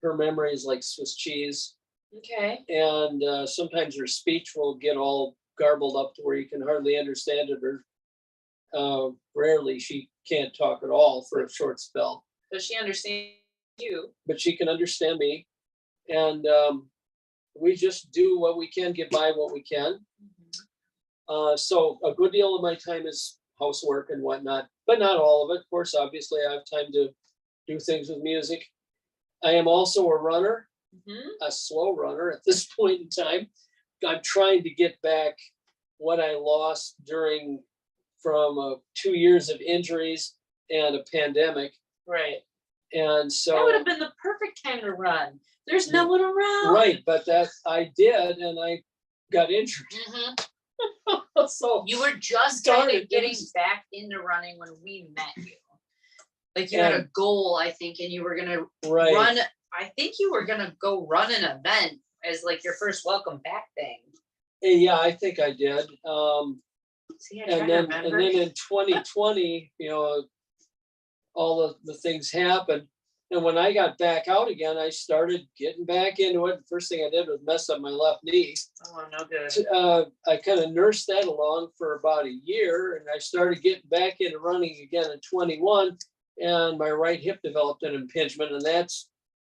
her memory is like Swiss cheese. Okay. And sometimes her speech will get all garbled up to where you can hardly understand it, or rarely she can't talk at all for a short spell. Does she understand you? But she can understand me. And we just do what we can, get by what we can. So a good deal of my time is housework and whatnot, but not all of it. Of course, obviously I have time to do things with music. I am also a runner, a slow runner at this point in time. I'm trying to get back what I lost from 2 years of injuries and a pandemic. Right. And so that would have been the perfect time to run. There's no one around. Right, but that I did, and I got injured. So you were just darn kind of it, getting it was- back into running when we met you. Like you had a goal, I think, and you were gonna run. I think you were gonna go run an event as like your first welcome back thing. Yeah, I think I did. See, And then in 2020, all of the things happened. And when I got back out again, I started getting back into it. The first thing I did was mess up my left knee. Oh, no good. I kind of nursed that along for about a year, and I started getting back into running again in 21. And my right hip developed an impingement, and that's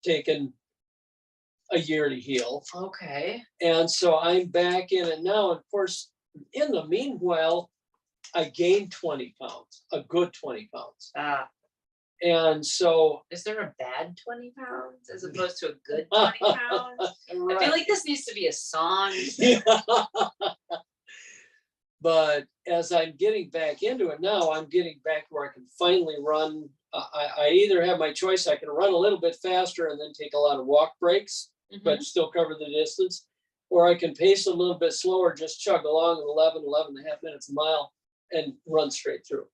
taken a year to heal. Okay. And so I'm back in it now. Of course, in the meanwhile, I gained 20 pounds, a good 20 pounds. And so is there a bad 20 pounds as opposed to a good 20 pounds? right. I feel like this needs to be a song. Yeah. But as I'm getting back into it now, I'm getting back where I can finally run. I either have my choice, I can run a little bit faster and then take a lot of walk breaks, but still cover the distance, or I can pace a little bit slower, just chug along at 11 and a half minutes a mile and run straight through.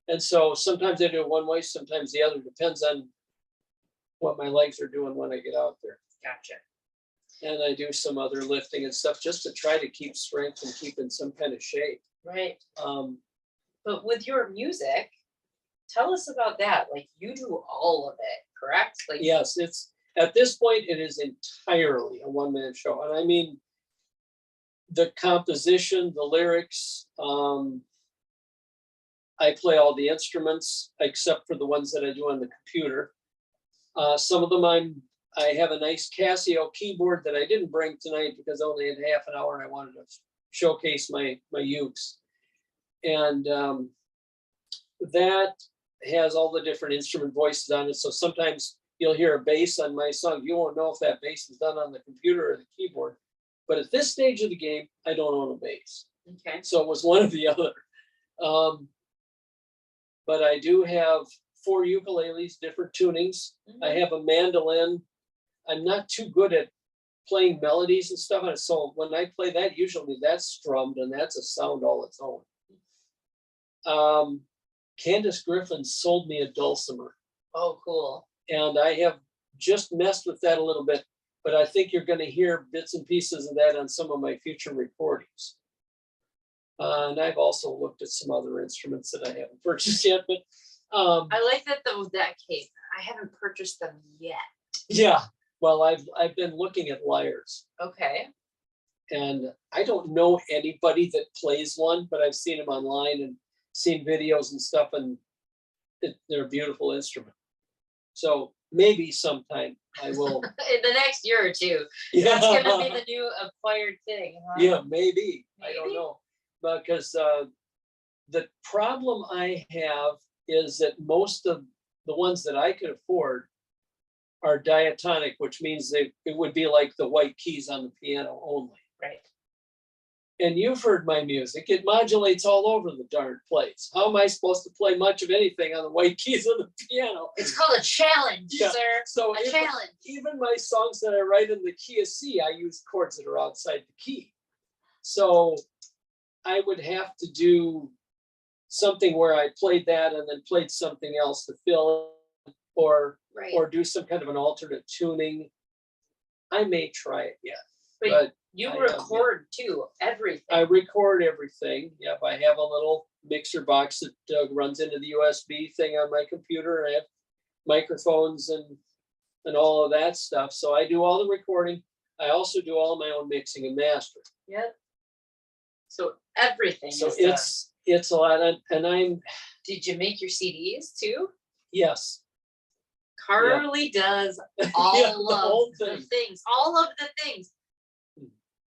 And so sometimes I do it one way, sometimes the other, depends on what my legs are doing when I get out there. Gotcha. And I do some other lifting and stuff just to try to keep strength and keep in some kind of shape. Right. But with your music, tell us about that. Like you do all of it, correct? Like yes, it's at this point it is entirely a one-man show. And I mean the composition, the lyrics, I play all the instruments except for the ones that I do on the computer. Some of them I have a nice Casio keyboard that I didn't bring tonight because I only had half an hour and I wanted to showcase my ukes. And that has all the different instrument voices on it. So sometimes you'll hear a bass on my song. You won't know if that bass is done on the computer or the keyboard. But at this stage of the game, I don't own a bass. Okay. So it was one or the other. But I do have 4 ukuleles, different tunings. I have a mandolin. I'm not too good at playing melodies and stuff on it. So when I play that, usually that's strummed and that's a sound all its own. Candace Griffin sold me a dulcimer. Oh, cool. And I have just messed with that a little bit, but I think you're going to hear bits and pieces of that on some of my future recordings. And I've also looked at some other instruments that I haven't purchased yet, but I like that that cape. I haven't purchased them yet. yeah, well, I've been looking at lyres, Okay. and I don't know anybody that plays one, but I've seen them online and seen videos and stuff, and they're a beautiful instrument. So maybe sometime I will. In the next year or two. Yeah, That's gonna be the new acquired thing, huh? yeah, maybe. I don't Maybe? know, because the problem I have is that most of the ones that I could afford are diatonic, which means it would be like the white keys on the piano only. Right. And you've heard my music, it modulates all over the darn place. How am I supposed to play much of anything on the white keys of the piano? It's called a challenge, Yeah. sir. So A challenge. even my songs that I write in the key of C, I use chords that are outside the key. So I would have to do something where I played that and then played something else to fill in, or do some kind of an alternate tuning. I may try it yet, But but you I record too, everything. I record everything. Yep, I have a little mixer box that runs into the USB thing on my computer. I have microphones and all of that stuff. So I do all the recording. I also do all my own mixing and mastering. Yep. So everything So is done. it's a lot, and I'm Did you make your CDs too? yes. Carly does all Yeah, the whole of the thing. things, all of the things.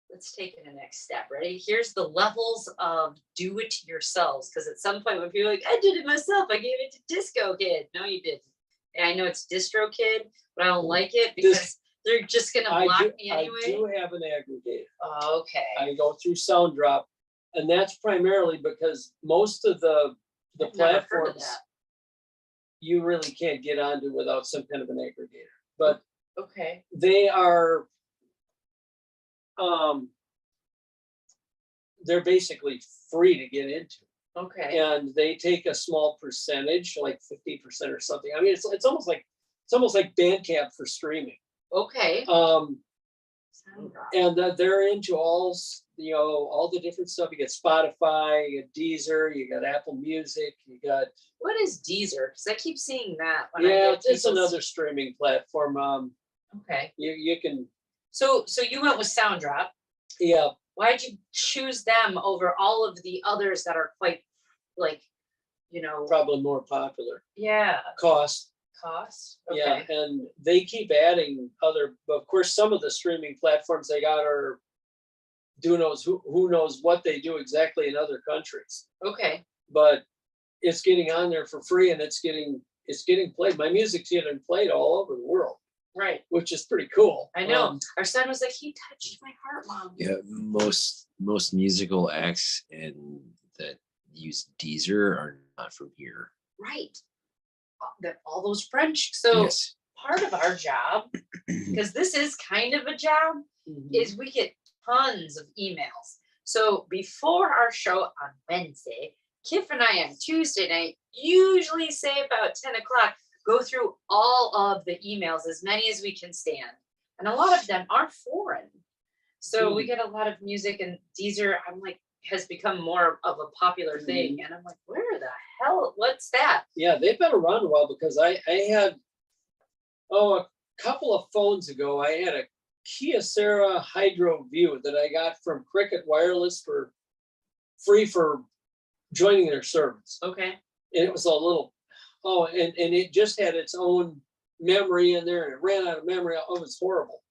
Let's take it the next step. Ready? Here's the levels of do it yourselves. Because at some point when people are like, I did it myself, I gave it to Disco Kid. No, you didn't. And I know it's Distro Kid, but I don't like it because they're just gonna block me I anyway. do have an aggregator. Okay. I go through Sound Drop, and that's primarily because most of the I've never heard of platforms that. you really can't get onto without some kind of an aggregator. But Okay. they are they're basically free to get into, Okay. and they take a small percentage, like 50% or something. I mean, it's almost like Bandcamp for streaming. Okay. And they're into all the different stuff. You get Spotify, you got Deezer, you got Apple Music, you got What is Deezer? Because I keep seeing that. When I yeah, get it's people's- another streaming platform. Okay. You can So you went with Sound Drop. yeah. Why'd you choose them over all of the others that are quite like, Probably more popular. yeah, Cost. Yeah, Okay. and they keep adding of course, some of the streaming platforms they got are who knows what they do exactly in other countries. Okay. But it's getting on there for free, and it's getting played. My music's getting played all over the world, Right. which is pretty cool. I know. Our son was like, he touched my heart, Mom. Yeah, most musical acts and that use Deezer are not from here. Right. All those French. So Yes. part of our job, because this is kind of a job, Mhm. is we get tons of emails. So before our show on Wednesday, Kif and I on Tuesday night usually say about 10 o'clock, go through all of the emails, as many as we can stand. And a lot of them are foreign. So we get a lot of music, and Deezer, I'm like, has become more of a popular thing. And I'm like, where the hell, what's that? Yeah, they've been around a while because I had a couple of phones ago, I had a Kyocera Hydro View that I got from Cricket Wireless for free for joining their service. Okay. And it was a little and it just had its own memory in there and it ran out of memory. Oh, it was horrible.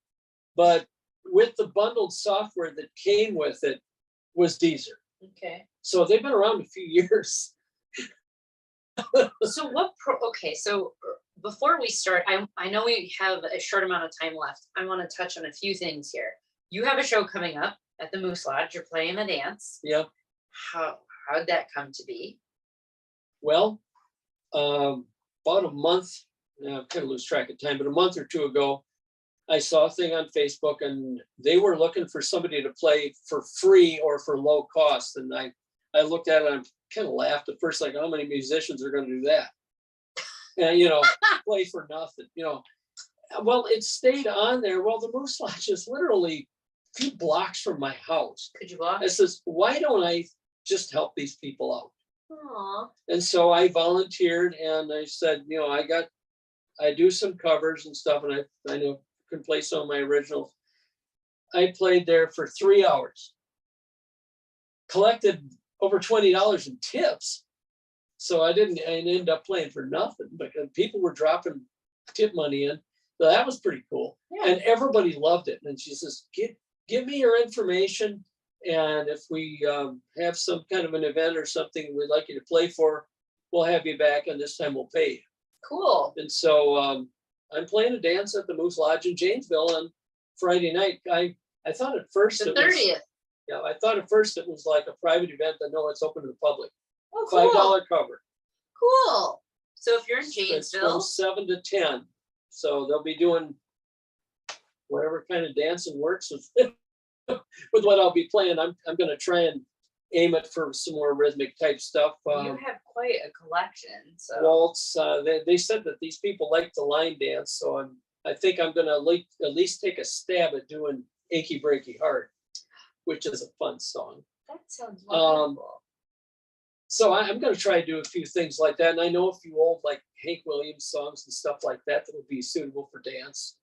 But with the bundled software that came with it was Deezer. Okay. So they've been around a few years. So okay, so before we start, I know we have a short amount of time left. I want to touch on a few things here. You have a show coming up at the Moose Lodge. You're playing a dance. Yep. How'd that come to be? Well, about a month, now I kind of lose track of time, but a month or two ago, I saw a thing on Facebook and they were looking for somebody to play for free or for low cost. And I looked at it and kind of laughed at first, like, how many musicians are going to do that? And, play for nothing, Well, it stayed on there. Well, the Moose Lodge is literally a few blocks from my house. Could you walk? I says, why don't I just help these people out? Aw. And so I volunteered and I said, I do some covers and stuff, and I know can play some of my originals. I played there for 3 hours, collected over $20 in tips. So I ended up playing for nothing, but people were dropping tip money in. So that was pretty cool. Yeah. And everybody loved it. And she says, give me your information. And if we have some kind of an event or something we'd like you to play for, we'll have you back, and this time we'll pay you. Cool. And so I'm playing a dance at the Moose Lodge in Janesville on Friday night. I thought at first The it was, 30th. yeah, I thought at first it was like a private event, but no, it's open to the public. Oh, cool. $5 cover. Cool. So if you're in It's from Janesville, 7 to 10. So they'll be doing whatever kind of dancing works with with what I'll be playing. I'm going to try and aim it for some more rhythmic type stuff. you have quite a collection. So Waltz. They said that these people like to line dance, so I think I'm going to at least take a stab at doing "Achy Breaky Heart," which is a fun song. that sounds wonderful. So I'm going to try to do a few things like that, and I know a few old like Hank Williams songs and stuff like that that would be suitable for dance.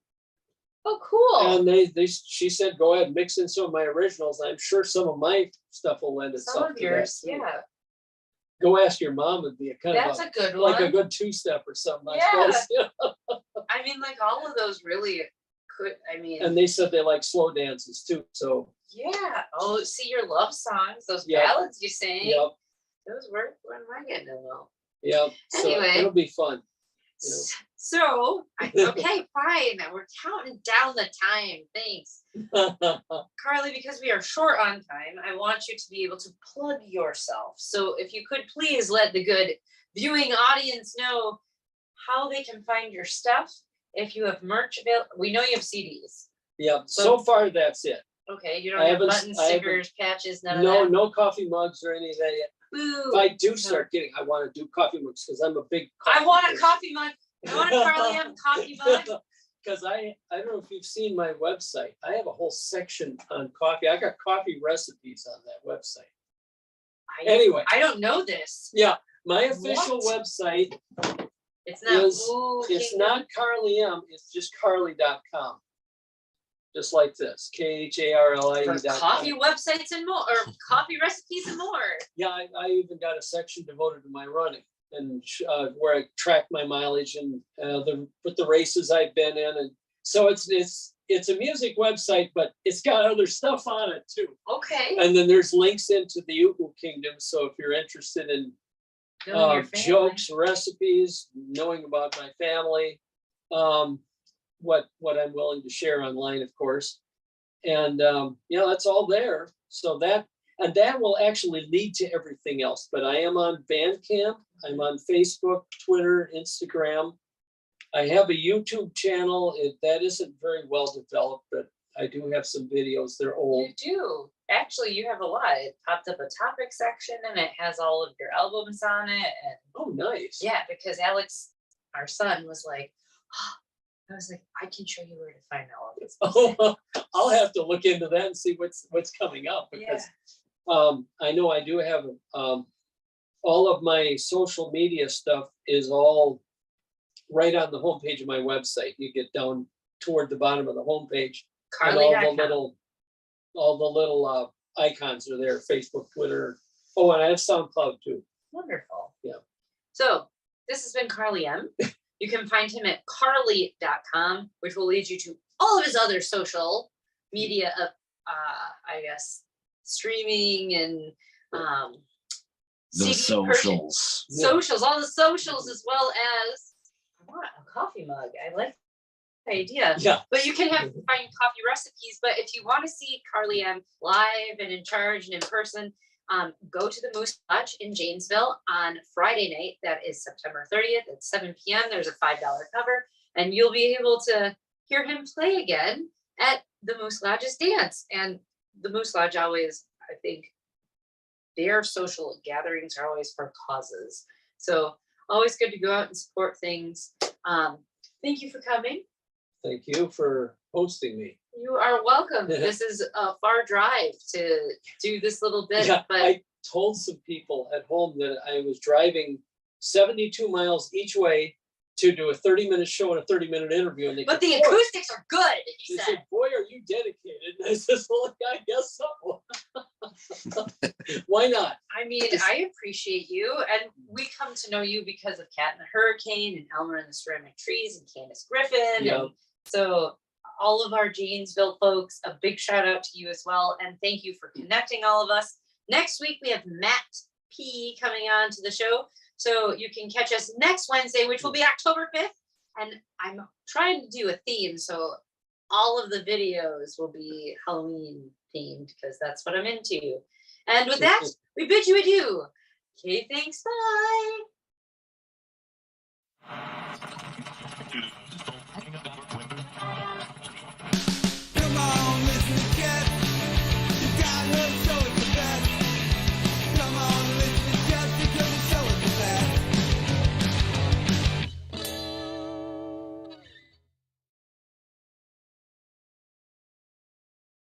Oh, cool. And she said, go ahead and mix in some of my originals. I'm sure some of my stuff will lend itself Some of to yours, that too. yeah. Go Ask Your Mom would be a kind That's of a good one. like a good two-step or something, I Yeah. suppose. Yeah. I mean, like all of those really could. I mean, And they said they like slow dances too. So yeah. Oh, see your love songs, those Yep. ballads you sing. yep, Those were when am I getting to know? yep. So Anyway. it'll be fun. So okay, fine. We're counting down the time. Thanks, Carly. Because we are short on time, I want you to be able to plug yourself. So if you could please let the good viewing audience know how they can find your stuff. If you have merch available, we know you have CDs. Yep. So far, that's it. Okay, you don't I have haven't- buttons, I haven't- stickers, patches, none of No, that. no coffee mugs or any of that yet. Boo. If I do start getting, I want to do coffee mugs because I'm a big. I want a person. coffee mug. I want a Charlie M coffee mug. Because I don't know if you've seen my website. I have a whole section on coffee. I got coffee recipes on that website. Anyway. I don't know this. Yeah, my official What? website It's not. is it's not Kharlie M. It's just Kharlie.com. Just like this, For KHARLIE.com. coffee websites and more, or coffee recipes and more. Yeah, I even got a section devoted to my running and where I track my mileage and with the races I've been in, and so it's a music website, but it's got other stuff on it too. Okay. And then there's links into the Ugu Kingdom. So if you're interested in Knowing your family. jokes, recipes, knowing about my family, what I'm willing to share online, of course, and that's all there. So that will actually lead to everything else. But I am on Bandcamp. I'm on Facebook, Twitter, Instagram. I have a YouTube channel. That isn't very well developed, but I do have some videos. They're old. You do. Actually, you have a lot. It popped up a topic section and it has all of your albums on it. And Oh, nice. yeah, because Alex, our son, was like, I was like, I can show you where to find all of this. Oh, I'll have to look into that and see what's coming up because I know I do have all of my social media stuff is all right on the homepage of my website. You get down toward the bottom of the homepage, and all the little icons are there: Facebook, Twitter. Oh, and I have SoundCloud too. Wonderful. Yeah. So this has been Kharlie M. You can find him at Kharlie.com, which will lead you to all of his other social media, I guess, streaming and The CD purchase- socials. socials, all the socials, as well as I want a coffee mug. I like the idea. Yeah. But you can find coffee recipes. But if you want to see Kharlie M live and in charge and in person, go to the Moose Lodge in Janesville on Friday night. That is September 30th at 7 p.m. There's a $5 cover, and you'll be able to hear him play again at the Moose Lodge's dance. And the Moose Lodge always, I think, their social gatherings are always for causes. So always good to go out and support things. Thank you for coming. Thank you for hosting me. You are welcome. This is a far drive to do this little bit, Yeah, but I told some people at home that I was driving 72 miles each way to do a 30-minute show and a 30-minute interview. And they but go, the "Boy," acoustics are good, he they said. said, "Boy, are you dedicated?" And I says, "Well, I guess so." Why not? I mean, I appreciate you, and we come to know you because of Cat and the Hurricane and Elmer and the Ceramic Trees and Candace Griffin. Yeah. And so all of our Janesville folks, a big shout out to you as well. And thank you for connecting all of us. Next week, we have Matt P coming on to the show. So you can catch us next Wednesday, which will be October 5th. And I'm trying to do a theme. So all of the videos will be Halloween themed because that's what I'm into. And with that, we bid you adieu. Okay, thanks. Bye.